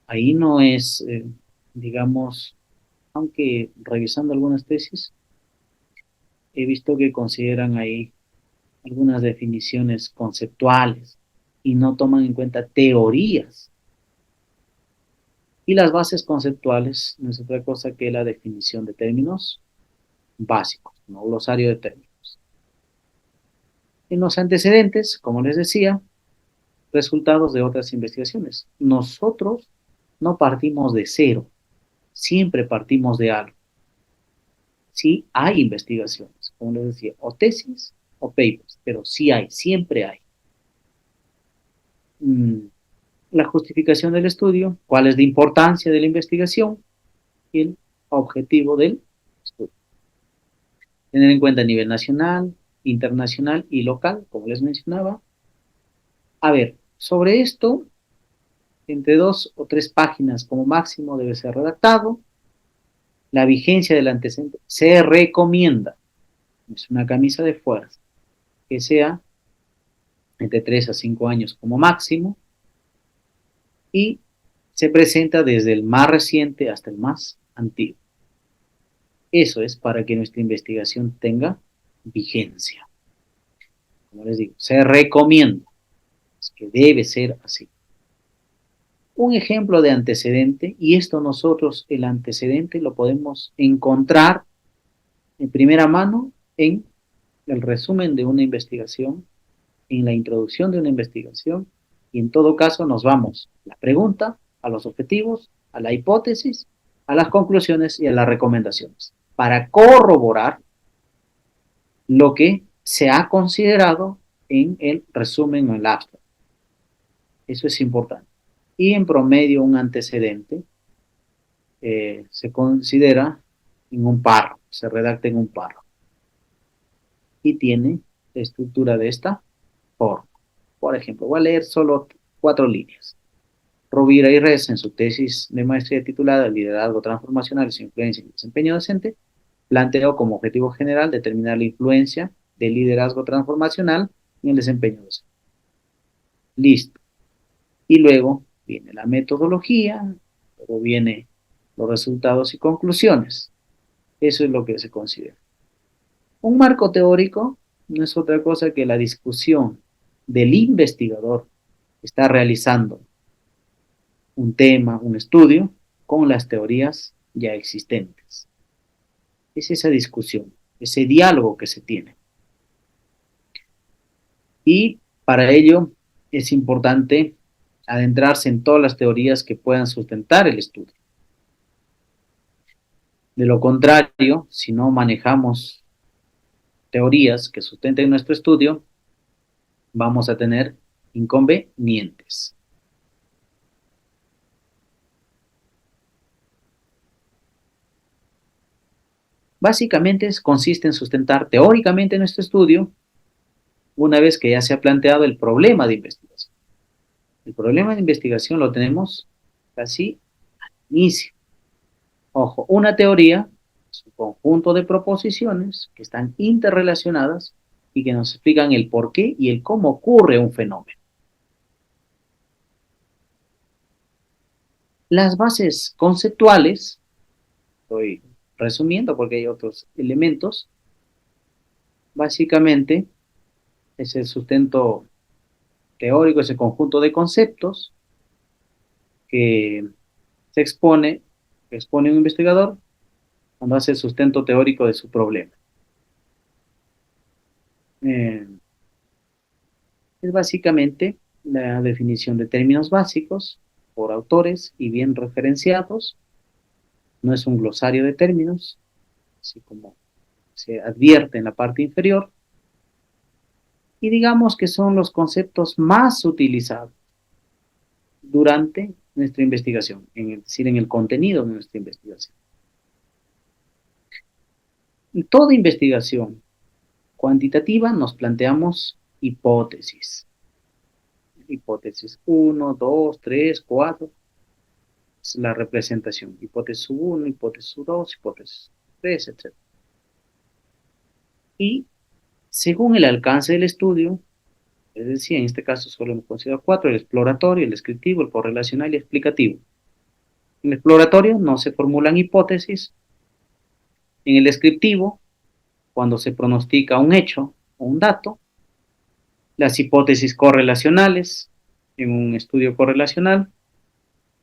Ahí no es, digamos, aunque revisando algunas tesis, he visto que consideran ahí algunas definiciones conceptuales y no toman en cuenta teorías. Y las bases conceptuales no es otra cosa que la definición de términos básicos, no glosario de términos. En los antecedentes, como les decía, resultados de otras investigaciones. Nosotros no partimos de cero, siempre partimos de algo. Sí hay investigaciones, como les decía, o tesis o papers, pero sí hay, siempre hay. La justificación del estudio, cuál es la importancia de la investigación y el objetivo del estudio. Tener en cuenta a nivel nacional, internacional y local, como les mencionaba. A ver, sobre esto, entre 2 o 3 páginas como máximo debe ser redactado. La vigencia del antecedente se recomienda, es una camisa de fuerza, que sea entre 3 a 5 años como máximo y se presenta desde el más reciente hasta el más antiguo. Eso es para que nuestra investigación tenga vigencia. Como les digo, se recomienda, es que debe ser así. Un ejemplo de antecedente, y esto nosotros el antecedente lo podemos encontrar en primera mano en el resumen de una investigación, en la introducción de una investigación, y en todo caso nos vamos a la pregunta, a los objetivos, a la hipótesis, a las conclusiones y a las recomendaciones, para corroborar lo que se ha considerado en el resumen o el abstract. Eso es importante. Y en promedio un antecedente se considera en un párrafo, se redacta en un párrafo y tiene la estructura de esta forma. Por ejemplo, voy a leer solo 4 líneas. Rovira y Rez, en su tesis de maestría titulada Liderazgo Transformacional y su influencia en el desempeño docente, planteó como objetivo general determinar la influencia del liderazgo transformacional en el desempeño docente. Listo. Y luego viene la metodología, luego viene los resultados y conclusiones. Eso es lo que se considera. Un marco teórico no es otra cosa que la discusión del investigador que está realizando un tema, un estudio, con las teorías ya existentes. Es esa discusión, ese diálogo que se tiene. Y para ello es importante adentrarse en todas las teorías que puedan sustentar el estudio. De lo contrario, si no manejamos teorías que sustenten nuestro estudio, vamos a tener inconvenientes. Básicamente consiste en sustentar teóricamente nuestro estudio una vez que ya se ha planteado el problema de investigación. El problema de investigación lo tenemos casi al inicio. Ojo, una teoría es un conjunto de proposiciones que están interrelacionadas y que nos explican el por qué y el cómo ocurre un fenómeno. Las bases conceptuales, estoy resumiendo porque hay otros elementos, básicamente es el sustento teórico, ese conjunto de conceptos que que expone un investigador cuando hace el sustento teórico de su problema. Es básicamente la definición de términos básicos por autores y bien referenciados. No es un glosario de términos, así como se advierte en la parte inferior. Y digamos que son los conceptos más utilizados durante nuestra investigación, es decir, en el contenido de nuestra investigación. En toda investigación cuantitativa nos planteamos hipótesis. Hipótesis 1, 2, 3, 4. Es la representación. Hipótesis 1, hipótesis 2, hipótesis 3, etc. Y según el alcance del estudio, es decir, en este caso solo hemos considerado 4: el exploratorio, el descriptivo, el correlacional y el explicativo. En el exploratorio no se formulan hipótesis. En el descriptivo, cuando se pronostica un hecho o un dato, las hipótesis correlacionales en un estudio correlacional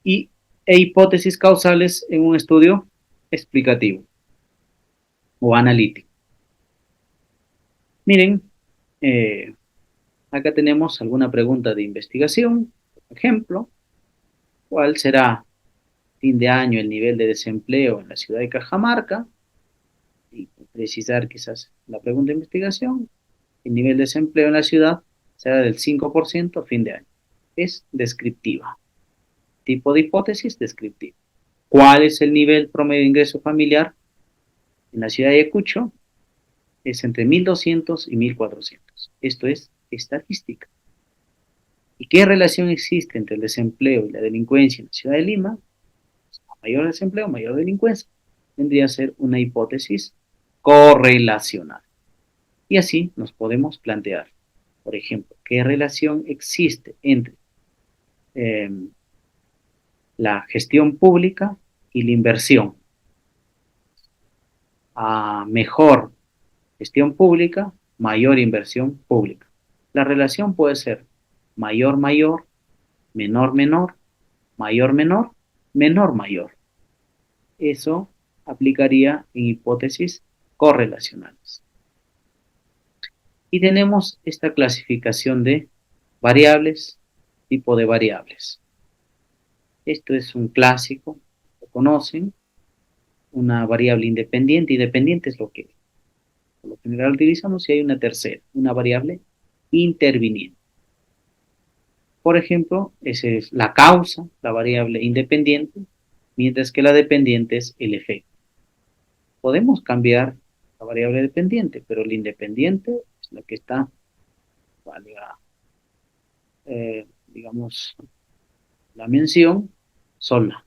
e hipótesis causales en un estudio explicativo o analítico. Miren, acá tenemos alguna pregunta de investigación. Por ejemplo, ¿cuál será fin de año el nivel de desempleo en la ciudad de Cajamarca? Y precisar quizás la pregunta de investigación. El nivel de desempleo en la ciudad será del 5% a fin de año. Es descriptiva. Tipo de hipótesis descriptiva. ¿Cuál es el nivel promedio de ingreso familiar en la ciudad de Ayacucho? Es entre 1.200 y 1.400. Esto es estadística. ¿Y qué relación existe entre el desempleo y la delincuencia en la ciudad de Lima? A mayor desempleo, mayor delincuencia. Vendría a ser una hipótesis correlacional. Y así nos podemos plantear, por ejemplo, qué relación existe entre eh, la gestión pública y la inversión. A mejor gestión pública, mayor inversión pública. La relación puede ser mayor, mayor, menor, menor, mayor, menor, menor, mayor. Eso aplicaría en hipótesis correlacionales. Y tenemos esta clasificación de variables, tipo de variables. Esto es un clásico, lo conocen, una variable independiente. Independiente es lo que por lo general utilizamos si hay una tercera, una variable interviniente. Por ejemplo, esa es la causa, la variable independiente, mientras que la dependiente es el efecto. Podemos cambiar la variable dependiente, pero la independiente es la que está, valga, digamos, la mención sola,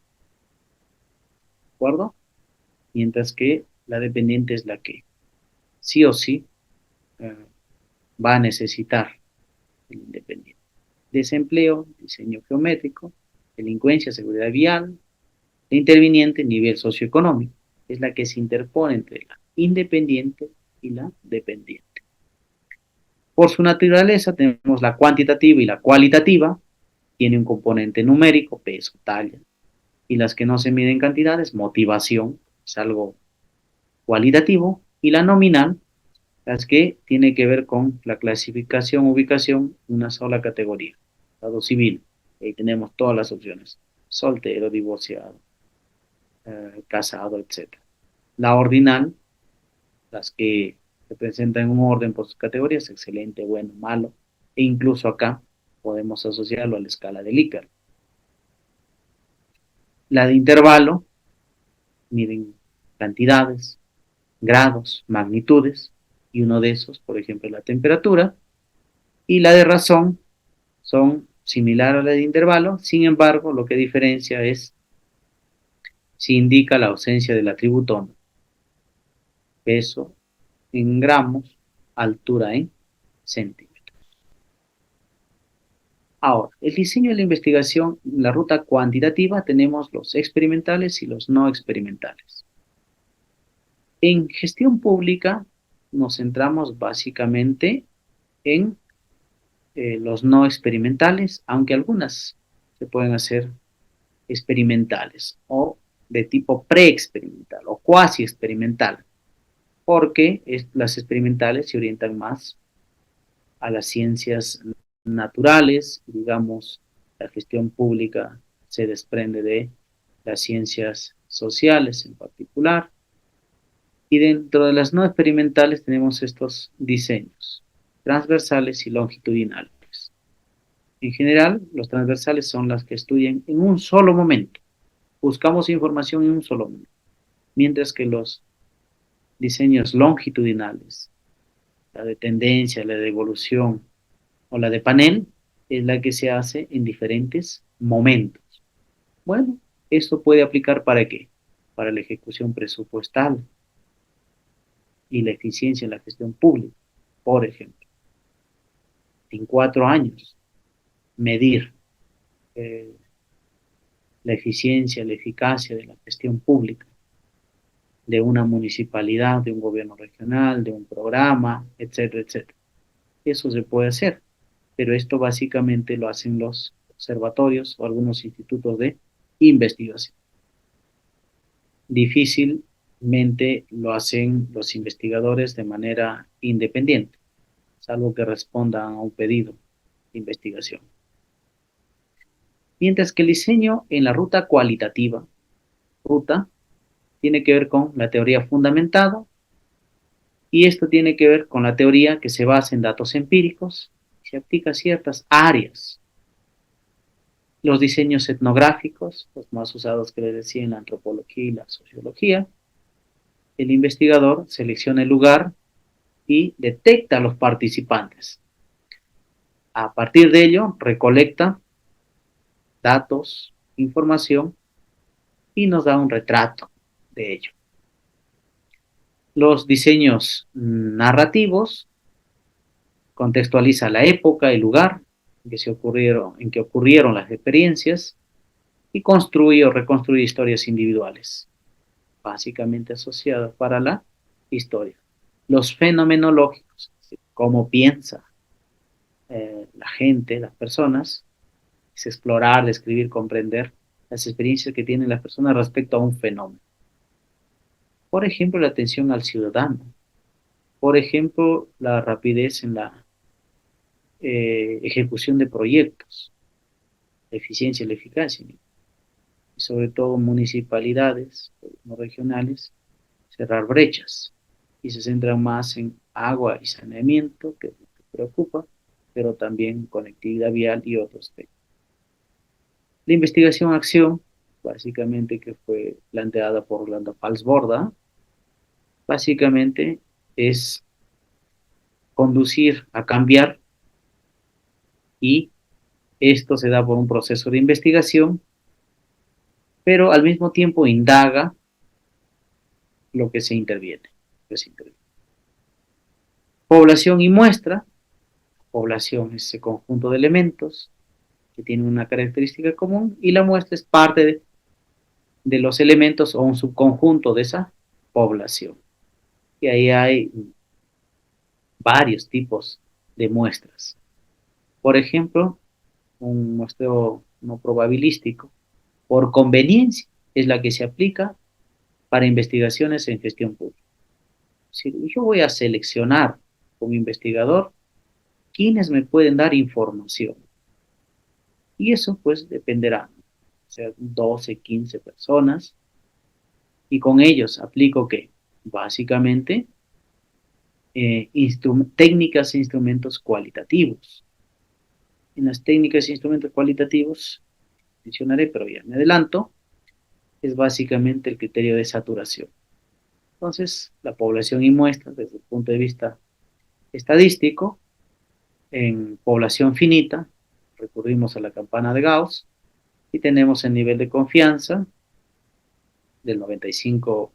¿de acuerdo? Mientras que la dependiente es la que sí o sí eh, va a necesitar el independiente. Desempleo, diseño geométrico, delincuencia, seguridad vial, la interviniente, nivel socioeconómico, es la que se interpone entre la independiente y la dependiente. Por su naturaleza tenemos la cuantitativa y la cualitativa, tiene un componente numérico, peso, talla, y las que no se miden cantidades, motivación, es algo cualitativo, y la nominal, las que tiene que ver con la clasificación, ubicación, una sola categoría, estado civil. Ahí tenemos todas las opciones, soltero, divorciado, casado, etc. La ordinal, las que representan un orden por sus categorías, excelente, bueno, malo, e incluso acá podemos asociarlo a la escala de Likert. La de intervalo, miden cantidades, grados, magnitudes, y uno de esos, por ejemplo, la temperatura, y la de razón son similar a la de intervalo, sin embargo, lo que diferencia es si indica la ausencia del atributo peso en gramos, altura en centímetros. Ahora, el diseño de la investigación, en la ruta cuantitativa tenemos los experimentales y los no experimentales. En gestión pública nos centramos básicamente en los no experimentales, aunque algunas se pueden hacer experimentales o de tipo preexperimental o cuasi experimental, porque las experimentales se orientan más a las ciencias naturales, digamos, la gestión pública se desprende de las ciencias sociales en particular, y dentro de las no experimentales tenemos estos diseños, transversales y longitudinales. En general, los transversales son las que estudian en un solo momento, buscamos información en un solo momento, mientras que los diseños longitudinales, la de tendencia, la de evolución o la de panel, es la que se hace en diferentes momentos. Bueno, Esto puede aplicar ¿para qué? Para la ejecución presupuestal y la eficiencia en la gestión pública. Por ejemplo, en 4 años, medir eh, la eficiencia, la eficacia de la gestión pública de una municipalidad, de un gobierno regional, de un programa, etcétera, etcétera. Eso se puede hacer, pero esto básicamente lo hacen los observatorios o algunos institutos de investigación. Difícilmente lo hacen los investigadores de manera independiente, salvo que respondan a un pedido de investigación. Mientras que el diseño en la ruta cualitativa, ruta, tiene que ver con la teoría fundamentada, y esto tiene que ver con la teoría que se basa en datos empíricos y se aplica a ciertas áreas. Los diseños etnográficos, los más usados que les decía en la antropología y la sociología, el investigador selecciona el lugar y detecta a los participantes. A partir de ello, recolecta datos, información y nos da un retrato de ello. Los diseños narrativos contextualiza la época, el lugar en que ocurrieron las experiencias y construye o reconstruye historias individuales, básicamente asociadas para la historia. Los fenomenológicos, cómo piensa la gente, las personas, es explorar, describir, comprender las experiencias que tienen las personas respecto a un fenómeno. Por ejemplo, la atención al ciudadano. Por ejemplo, la rapidez en la ejecución de proyectos, la eficiencia y la eficacia. Y sobre todo municipalidades, no regionales, cerrar brechas y se centran más en agua y saneamiento, que es lo que preocupa, pero también conectividad vial y otros temas. La investigación-acción, básicamente que fue planteada por Orlando Falsborda, básicamente es conducir a cambiar, y esto se da por un proceso de investigación, pero al mismo tiempo indaga lo que se interviene. Población y muestra. Población es ese conjunto de elementos que tienen una característica común y la muestra es parte de los elementos o un subconjunto de esa población. Y ahí hay varios tipos de muestras. Por ejemplo, un muestreo no probabilístico, por conveniencia, es la que se aplica para investigaciones en gestión pública. Es decir, yo voy a seleccionar como investigador quiénes me pueden dar información. Y eso pues dependerá, o sea, 12, 15 personas, y con ellos aplico ¿qué? Básicamente técnicas e instrumentos cualitativos. En las técnicas e instrumentos cualitativos, mencionaré, pero ya me adelanto, es básicamente el criterio de saturación. Entonces, la población y muestras desde el punto de vista estadístico, en población finita, recurrimos a la campana de Gauss y tenemos el nivel de confianza del 95%,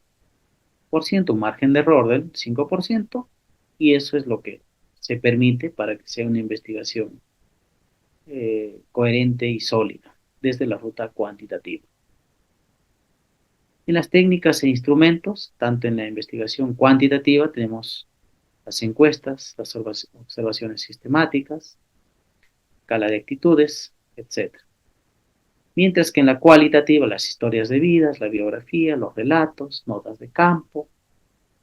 un margen de error del 5%, y eso es lo que se permite para que sea una investigación coherente y sólida desde la ruta cuantitativa. En las técnicas e instrumentos, tanto en la investigación cuantitativa, tenemos las encuestas, las observaciones sistemáticas, escala de actitudes, etc. Mientras que en la cualitativa, las historias de vidas, la biografía, los relatos, notas de campo,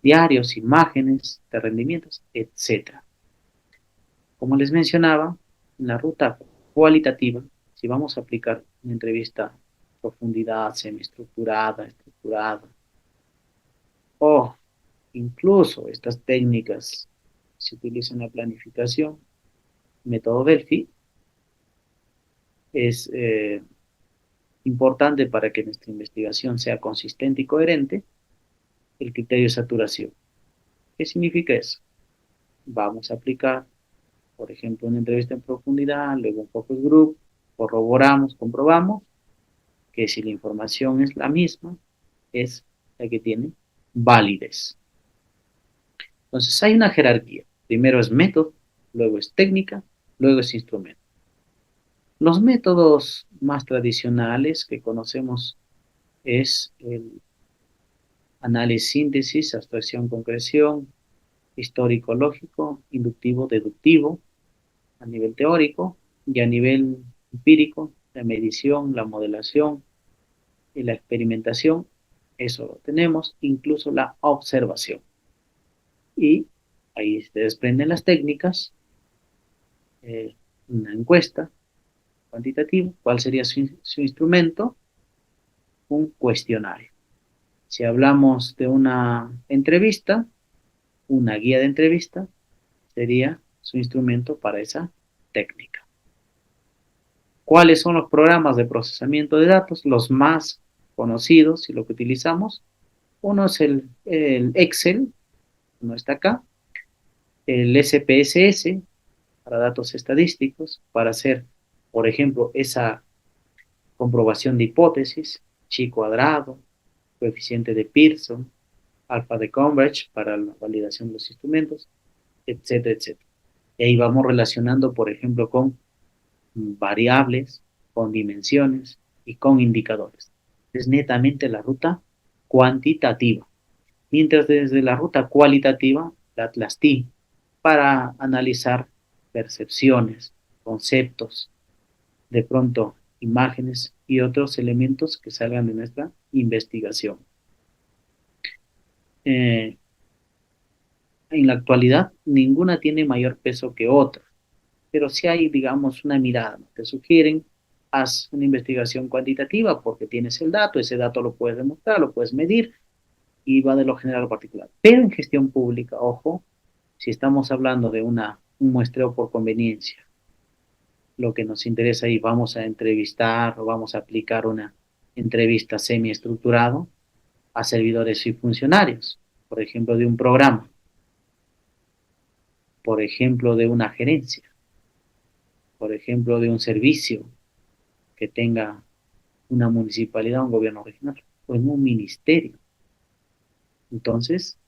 diarios, imágenes de rendimientos, etc. Como les mencionaba, en la ruta cualitativa, si vamos a aplicar una entrevista a profundidad, semiestructurada, estructurada, o incluso estas técnicas se utilizan en la planificación, método Delphi, es importante para que nuestra investigación sea consistente y coherente, el criterio de saturación. ¿Qué significa eso? Vamos a aplicar, por ejemplo, una entrevista en profundidad, luego un focus group, corroboramos, comprobamos, que si la información es la misma, es la que tiene validez. Entonces hay una jerarquía. Primero es método, luego es técnica, luego es instrumento. Los métodos más tradicionales que conocemos es el análisis, síntesis, abstracción, concreción, histórico-lógico, inductivo-deductivo, a nivel teórico, y a nivel empírico, la medición, la modelación y la experimentación, eso lo tenemos, incluso la observación. Y ahí se desprenden las técnicas, una encuesta cuantitativa, ¿cuál sería su instrumento? Un cuestionario. Si hablamos de una entrevista, una guía de entrevista sería su instrumento para esa técnica. ¿Cuáles son los programas de procesamiento de datos? Los más conocidos y lo que utilizamos. Uno es el Excel, no está acá, el SPSS para datos estadísticos, para hacer, por ejemplo, esa comprobación de hipótesis, chi cuadrado, coeficiente de Pearson, alfa de Cambridge para la validación de los instrumentos, etcétera, etcétera. Y ahí vamos relacionando, por ejemplo, con variables, con dimensiones y con indicadores. Es netamente la ruta cuantitativa. Mientras desde la ruta cualitativa, la Atlas-T, para analizar percepciones, conceptos, de pronto imágenes y otros elementos que salgan de nuestra investigación. En la actualidad, ninguna tiene mayor peso que otra, pero si hay, digamos, una mirada, ¿no? Te sugieren, haz una investigación cuantitativa porque tienes el dato, ese dato lo puedes demostrar, lo puedes medir y va de lo general a lo particular. Pero en gestión pública, ojo, si estamos hablando de un muestreo por conveniencia, lo que nos interesa y vamos a entrevistar o vamos a aplicar una entrevista semiestructurado a servidores y funcionarios, por ejemplo, de un programa, por ejemplo, de una gerencia, por ejemplo, de un servicio que tenga una municipalidad o un gobierno regional o en un ministerio. Entonces,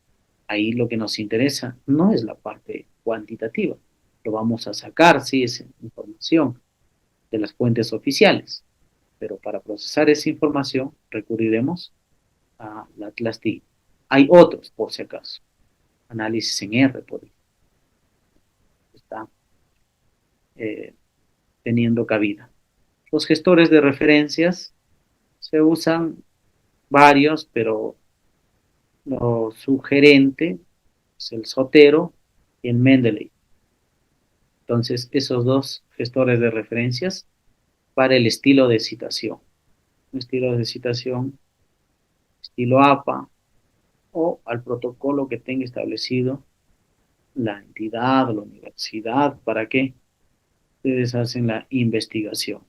ahí lo que nos interesa no es la parte cuantitativa, lo vamos a sacar, sí, esa información de las fuentes oficiales, pero para procesar esa información recurriremos a la Atlas-T. Hay otros, por si acaso, análisis en R, por ejemplo, está eh, teniendo cabida. Los gestores de referencias se usan varios, pero lo sugerente es el Zotero y el Mendeley. Entonces, esos dos gestores de referencias para el estilo de citación. Un estilo de citación, estilo APA, o al protocolo que tenga establecido la entidad o la universidad para que ustedes hacen la investigación.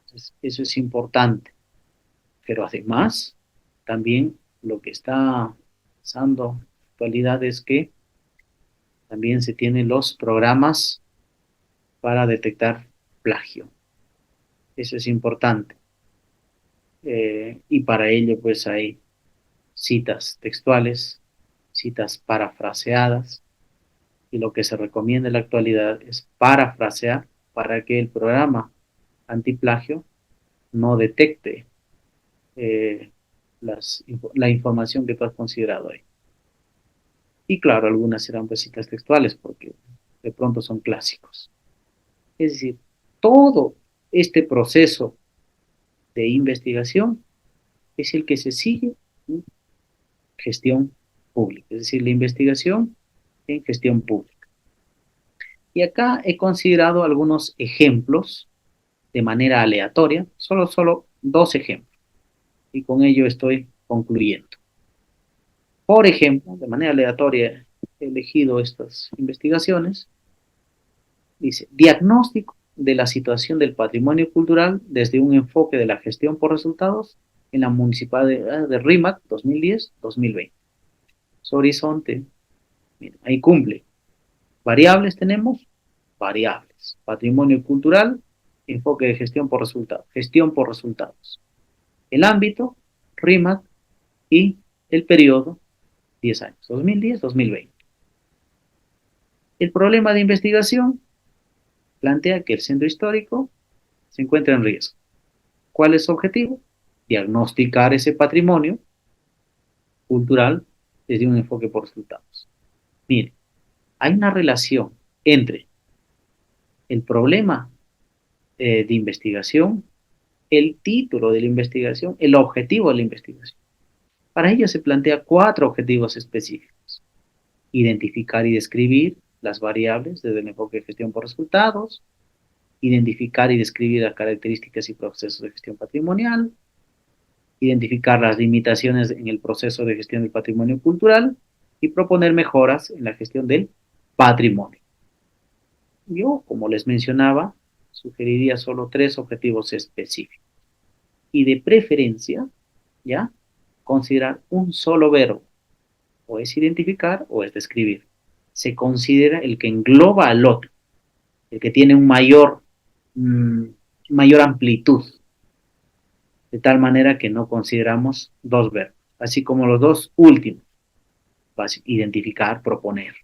Entonces, eso es importante. Pero además, también lo que está pasando en la actualidad es que también se tienen los programas para detectar plagio. Eso es importante. Y para ello, pues hay citas textuales, citas parafraseadas, y lo que se recomienda en la actualidad es parafrasear para que el programa antiplagio no detecte eh, la información que tú has considerado ahí. Y claro, algunas serán pues citas textuales porque de pronto son clásicos. Es decir, todo este proceso de investigación es el que se sigue en gestión pública, es decir, la investigación en gestión pública. Y acá he considerado algunos ejemplos de manera aleatoria, solo dos ejemplos, y con ello estoy concluyendo. Por ejemplo, de manera aleatoria he elegido estas investigaciones. Dice, diagnóstico de la situación del patrimonio cultural desde un enfoque de la gestión por resultados en la municipalidad de Rímac 2010-2020. Su horizonte, mira, ahí cumple. Variables tenemos, variables. Patrimonio cultural, enfoque de gestión por resultados. Gestión por resultados. El ámbito, RIMAC, y el periodo, 10 años, 2010-2020. El problema de investigación plantea que el centro histórico se encuentra en riesgo. ¿Cuál es su objetivo? Diagnosticar ese patrimonio cultural desde un enfoque por resultados. Mire, hay una relación entre el problema de investigación, el título de la investigación, el objetivo de la investigación. Para ello se plantea 4 objetivos específicos. Identificar y describir las variables desde el enfoque de gestión por resultados, identificar y describir las características y procesos de gestión patrimonial, identificar las limitaciones en el proceso de gestión del patrimonio cultural y proponer mejoras en la gestión del patrimonio. Yo, como les mencionaba, sugeriría solo 3 objetivos específicos. Y de preferencia, ¿ya? Considerar un solo verbo. O es identificar o es describir. Se considera el que engloba al otro, el que tiene un mayor amplitud, de tal manera que no consideramos 2 verbos, así como los 2 últimos, identificar, proponer.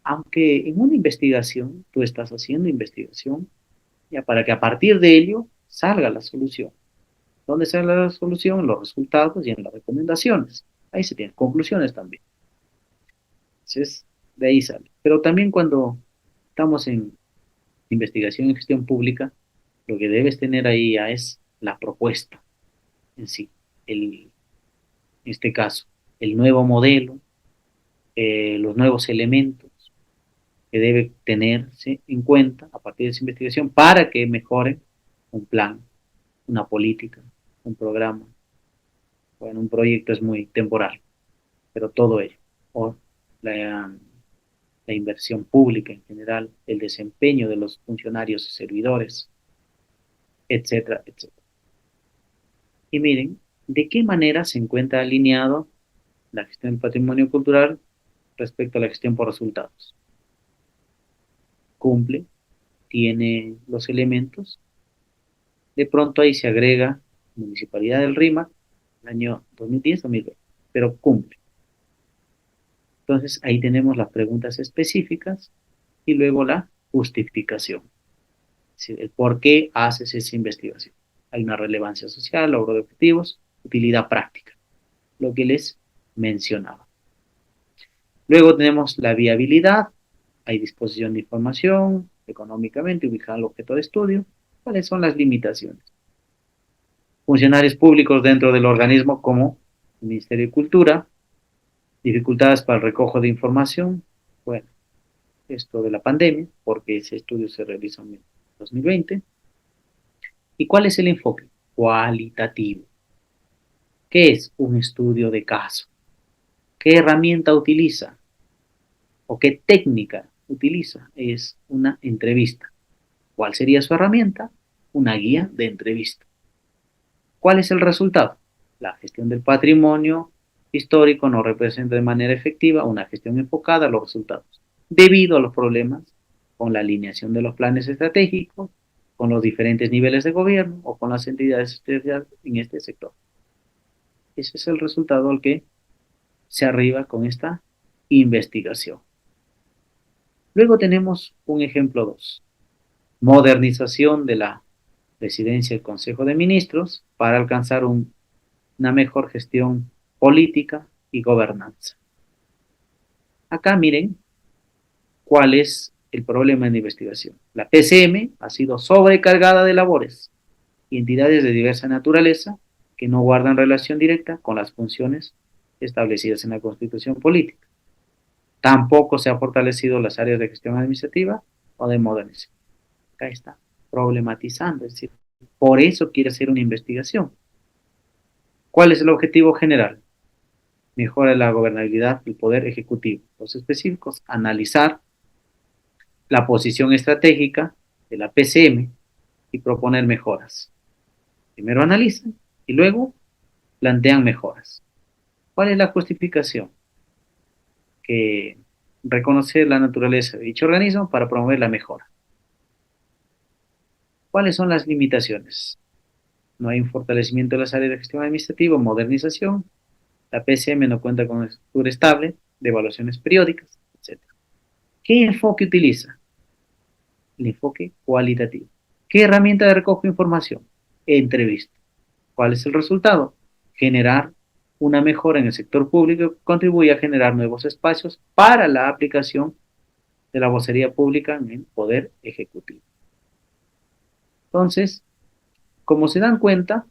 Aunque en una investigación, tú estás haciendo investigación, ya para que a partir de ello salga la solución. ¿Dónde sale la solución? En los resultados y en las recomendaciones. Ahí se tienen conclusiones también. Entonces, de ahí sale. Pero también cuando estamos en investigación y gestión pública, lo que debes tener ahí ya es la propuesta en sí. En este caso, el nuevo modelo, los nuevos elementos que debe tenerse en cuenta a partir de esa investigación para que mejore un plan, una política, un programa. Bueno, un proyecto es muy temporal, pero todo ello, o la, la inversión pública en general, el desempeño de los funcionarios y servidores, etcétera, etcétera. Y miren, ¿de qué manera se encuentra alineado la gestión del patrimonio cultural respecto a la gestión por resultados? Cumple, tiene los elementos. De pronto ahí se agrega Municipalidad del RIMAC, el año 2010-2020, pero cumple. Entonces ahí tenemos las preguntas específicas y luego la justificación. Es decir, el por qué haces esa investigación. Hay una relevancia social, logro de objetivos, utilidad práctica, lo que les mencionaba. Luego tenemos la viabilidad, hay disposición de información, económicamente, ubicar el objeto de estudio, cuáles son las limitaciones. Funcionarios públicos dentro del organismo como el Ministerio de Cultura, dificultades para el recojo de información, bueno, esto de la pandemia, porque ese estudio se realizó en 2020. ¿Y cuál es el enfoque? Cualitativo. ¿Qué es un estudio de caso? ¿Qué herramienta utiliza? ¿O qué técnica utiliza? Es una entrevista. ¿Cuál sería su herramienta? Una guía de entrevista. ¿Cuál es el resultado? La gestión del patrimonio histórico no representa de manera efectiva una gestión enfocada a los resultados, debido a los problemas con la alineación de los planes estratégicos, con los diferentes niveles de gobierno o con las entidades especiales en este sector. Ese es el resultado al que se arriba con esta investigación. Luego tenemos un ejemplo 2. Modernización de la presidencia del Consejo de Ministros para alcanzar una mejor gestión política y gobernanza. Acá miren cuál es el problema en investigación. La PCM ha sido sobrecargada de labores y entidades de diversa naturaleza que no guardan relación directa con las funciones establecidas en la Constitución política. Tampoco se han fortalecido las áreas de gestión administrativa o de modernización. Acá está problematizando, es decir, por eso quiere hacer una investigación. ¿Cuál es el objetivo general? Mejora la gobernabilidad del poder ejecutivo. Los específicos, analizar la posición estratégica de la PCM y proponer mejoras. Primero analizan y luego plantean mejoras. ¿Cuál es la justificación? Que reconocer la naturaleza de dicho organismo para promover la mejora. ¿Cuáles son las limitaciones? no hay un fortalecimiento de las áreas de gestión administrativa, modernización, la PCM no cuenta con una estructura estable de evaluaciones periódicas, etc. ¿Qué enfoque utiliza? El enfoque cualitativo. ¿Qué herramienta de recojo de información? Entrevista. ¿Cuál es el resultado? Generar una mejora en el sector público que contribuye a generar nuevos espacios para la aplicación de la vocería pública en el poder ejecutivo. Entonces, como se dan cuenta,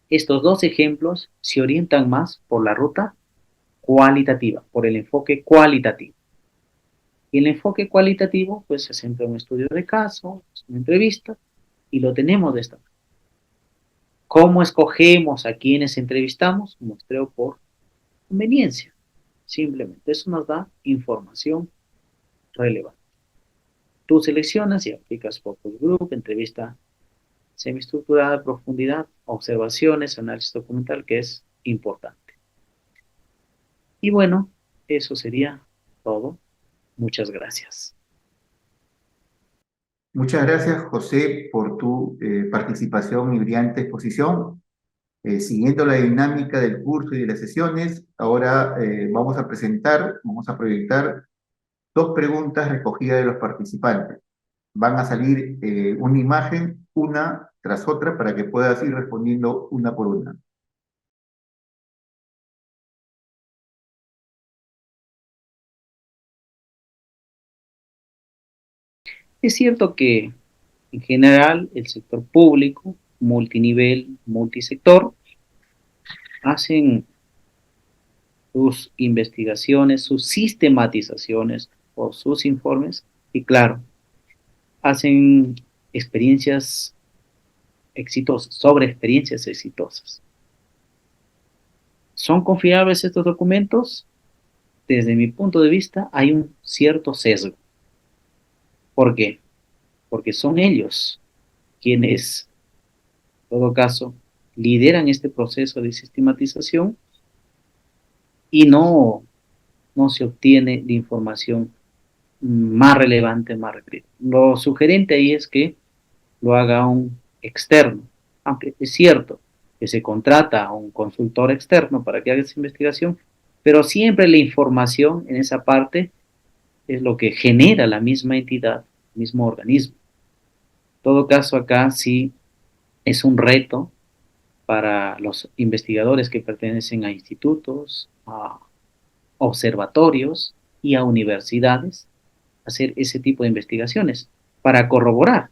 estos dos ejemplos se orientan más por la ruta cualitativa, por el enfoque cualitativo. Y el enfoque cualitativo, pues se centra en un estudio de caso, una entrevista, y lo tenemos de esta manera. ¿Cómo escogemos a quienes entrevistamos? Muestreo por conveniencia. Simplemente eso nos da información relevante. Tú seleccionas y aplicas focus group, entrevista semiestructurada, profundidad, observaciones, análisis documental, que es importante. Y bueno, eso sería todo. Muchas gracias. Muchas gracias, José, por tu participación y brillante exposición. Siguiendo la dinámica del curso y de las sesiones, ahora vamos a proyectar dos preguntas recogidas de los participantes. Van a salir una imagen, una tras otra, para que puedas ir respondiendo una por una. Es cierto que en general el sector público, multinivel, multisector, hacen sus investigaciones, sus sistematizaciones o sus informes y claro, hacen experiencias exitosas, sobre experiencias exitosas. ¿Son confiables estos documentos? Desde mi punto de vista hay un cierto sesgo. ¿Por qué? Porque son ellos quienes, en todo caso, lideran este proceso de sistematización y no se obtiene la información más relevante, más requerida. Lo sugerente ahí es que lo haga un externo, aunque es cierto que se contrata a un consultor externo para que haga esa investigación, pero siempre la información en esa parte es lo que genera la misma entidad, el mismo organismo. En todo caso, acá sí es un reto para los investigadores que pertenecen a institutos, a observatorios y a universidades hacer ese tipo de investigaciones para corroborar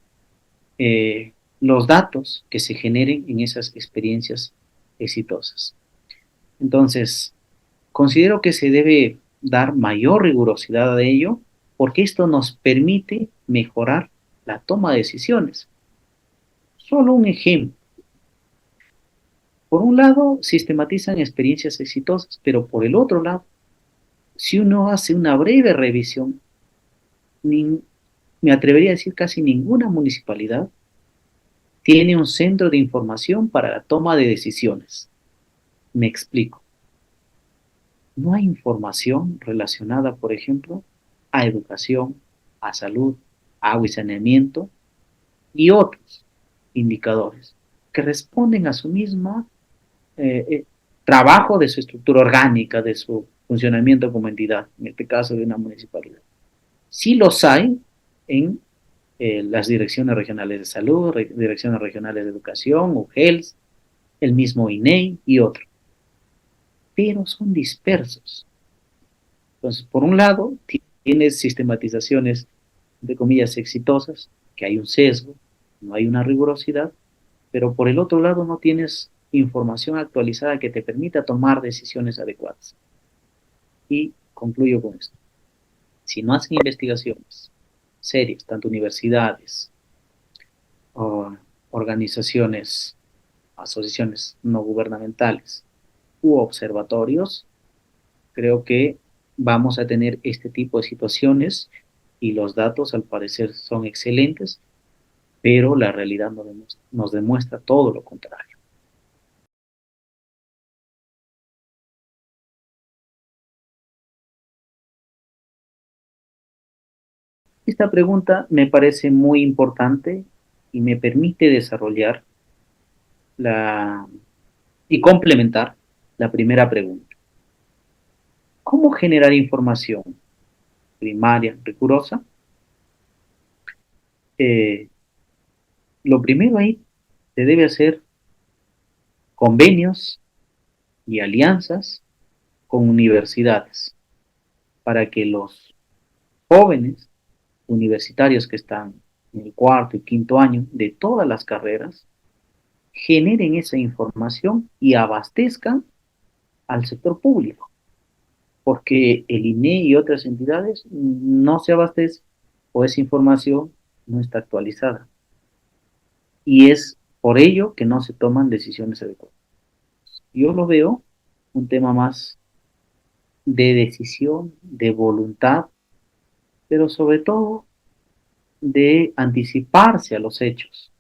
los datos que se generen en esas experiencias exitosas. Entonces, considero que se debe dar mayor rigurosidad a ello porque esto nos permite mejorar la toma de decisiones. Solo un ejemplo. Por un lado, sistematizan experiencias exitosas, pero por el otro lado, si uno hace una breve revisión, me atrevería a decir casi ninguna municipalidad tiene un centro de información para la toma de decisiones. Me explico. No hay información relacionada, por ejemplo, a educación, a salud, agua y saneamiento y otros indicadores que responden a su misma trabajo de su estructura orgánica, de su funcionamiento como entidad, en este caso de una municipalidad. Sí los hay en las direcciones regionales de salud, direcciones regionales de educación, UGELS, el mismo INEI y otros, pero son dispersos. Entonces, por un lado, tienes sistematizaciones, de comillas, exitosas, que hay un sesgo, no hay una rigurosidad, pero por el otro lado no tienes información actualizada que te permita tomar decisiones adecuadas. Y concluyo con esto. Si no hacen investigaciones serias, tanto universidades, o organizaciones, asociaciones no gubernamentales u observatorios, creo que vamos a tener este tipo de situaciones y los datos al parecer son excelentes, pero la realidad nos demuestra todo lo contrario. Esta pregunta me parece muy importante y me permite desarrollar y complementar la primera pregunta. ¿Cómo generar información primaria, rigurosa? Eh, lo primero ahí se debe hacer convenios y alianzas con universidades para que los jóvenes universitarios que están en el cuarto y quinto año de todas las carreras generen esa información y abastezcan al sector público, porque el INE y otras entidades no se abastecen o esa información no está actualizada. Y es por ello que no se toman decisiones adecuadas. Yo lo veo un tema más de decisión, de voluntad, pero sobre todo de anticiparse a los hechos.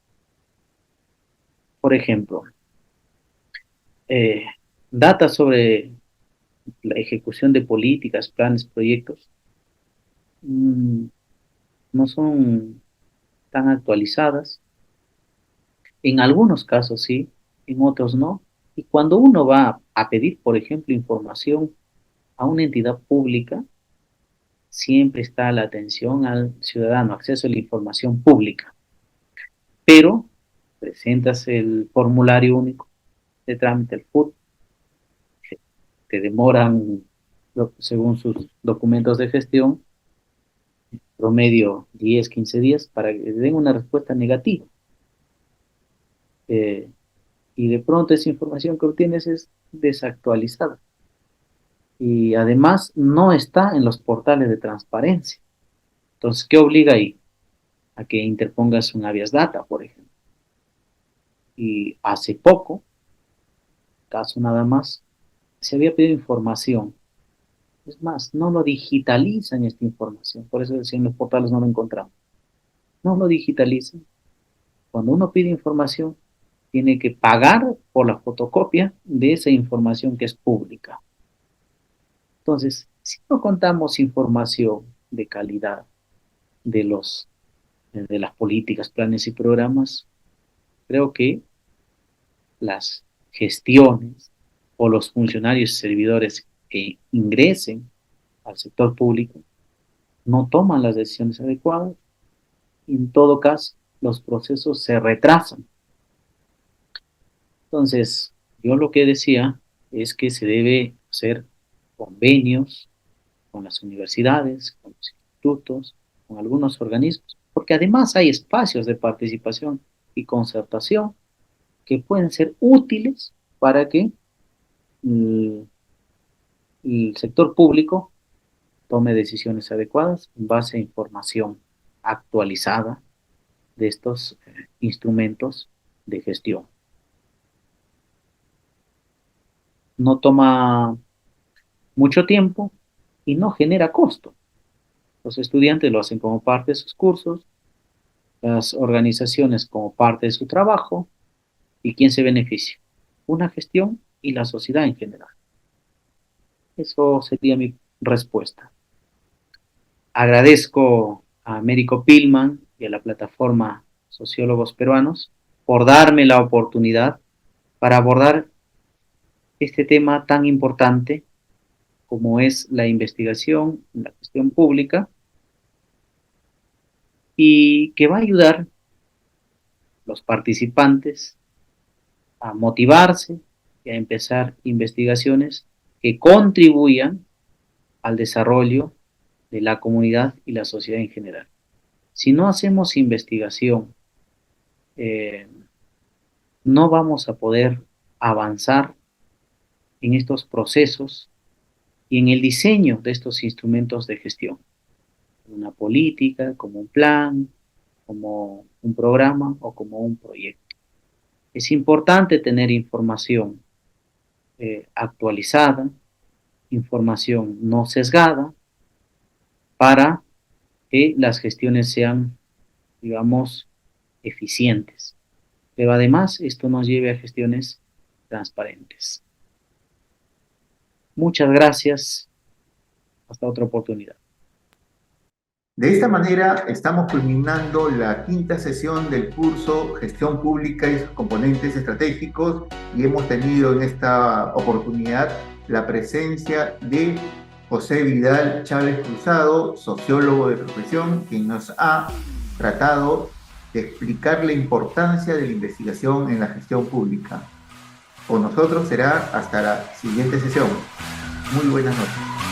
Por ejemplo, eh, data sobre la ejecución de políticas, planes, proyectos, mmm, no son tan actualizadas. En algunos casos sí, en otros no. Y cuando uno va a pedir, por ejemplo, información a una entidad pública, siempre está la atención al ciudadano, acceso a la información pública. Pero presentas el formulario único de trámite, el FUT, te demoran, según sus documentos de gestión, promedio 10, 15 días para que den una respuesta negativa. Eh, y de pronto esa información que obtienes es desactualizada. Y además no está en los portales de transparencia. Entonces, ¿qué obliga ahí? A que interpongas un habeas data, por ejemplo. Y hace poco, caso nada más, se había pedido información. Es más, no lo digitalizan esta información. Por eso decía en los portales no lo encontramos. No lo digitalizan. Cuando uno pide información, tiene que pagar por la fotocopia de esa información que es pública. Entonces, si no contamos información de calidad de de las políticas, planes y programas, creo que las gestiones o los funcionarios y servidores que ingresen al sector público no toman las decisiones adecuadas y en todo caso los procesos se retrasan. Entonces, yo lo que decía es que se debe hacer convenios con las universidades, con los institutos, con algunos organismos, porque además hay espacios de participación y concertación que pueden ser útiles para que el, el sector público tome decisiones adecuadas en base a información actualizada de estos instrumentos de gestión. No toma mucho tiempo y no genera costo. Los estudiantes lo hacen como parte de sus cursos, las organizaciones como parte de su trabajo, y quién se beneficia. Una gestión y la sociedad en general. Eso sería mi respuesta. Agradezco a Américo Pilman y a la plataforma Sociólogos Peruanos por darme la oportunidad para abordar este tema tan importante como es la investigación, la gestión pública, y que va a ayudar a los participantes a motivarse y a empezar investigaciones que contribuyan al desarrollo de la comunidad y la sociedad en general. Si no hacemos investigación, eh, no vamos a poder avanzar en estos procesos y en el diseño de estos instrumentos de gestión, una política, como un plan, como un programa o como un proyecto. Es importante tener información actualizada, información no sesgada, para que las gestiones sean, digamos, eficientes. Pero además esto nos lleve a gestiones transparentes. Muchas gracias. Hasta otra oportunidad. De esta manera estamos culminando la quinta sesión del curso Gestión Pública y sus componentes estratégicos y hemos tenido en esta oportunidad la presencia de José Vidal Chávez Cruzado, sociólogo de profesión, quien nos ha tratado de explicar la importancia de la investigación en la gestión pública. Con nosotros será hasta la siguiente sesión. Muy buenas noches.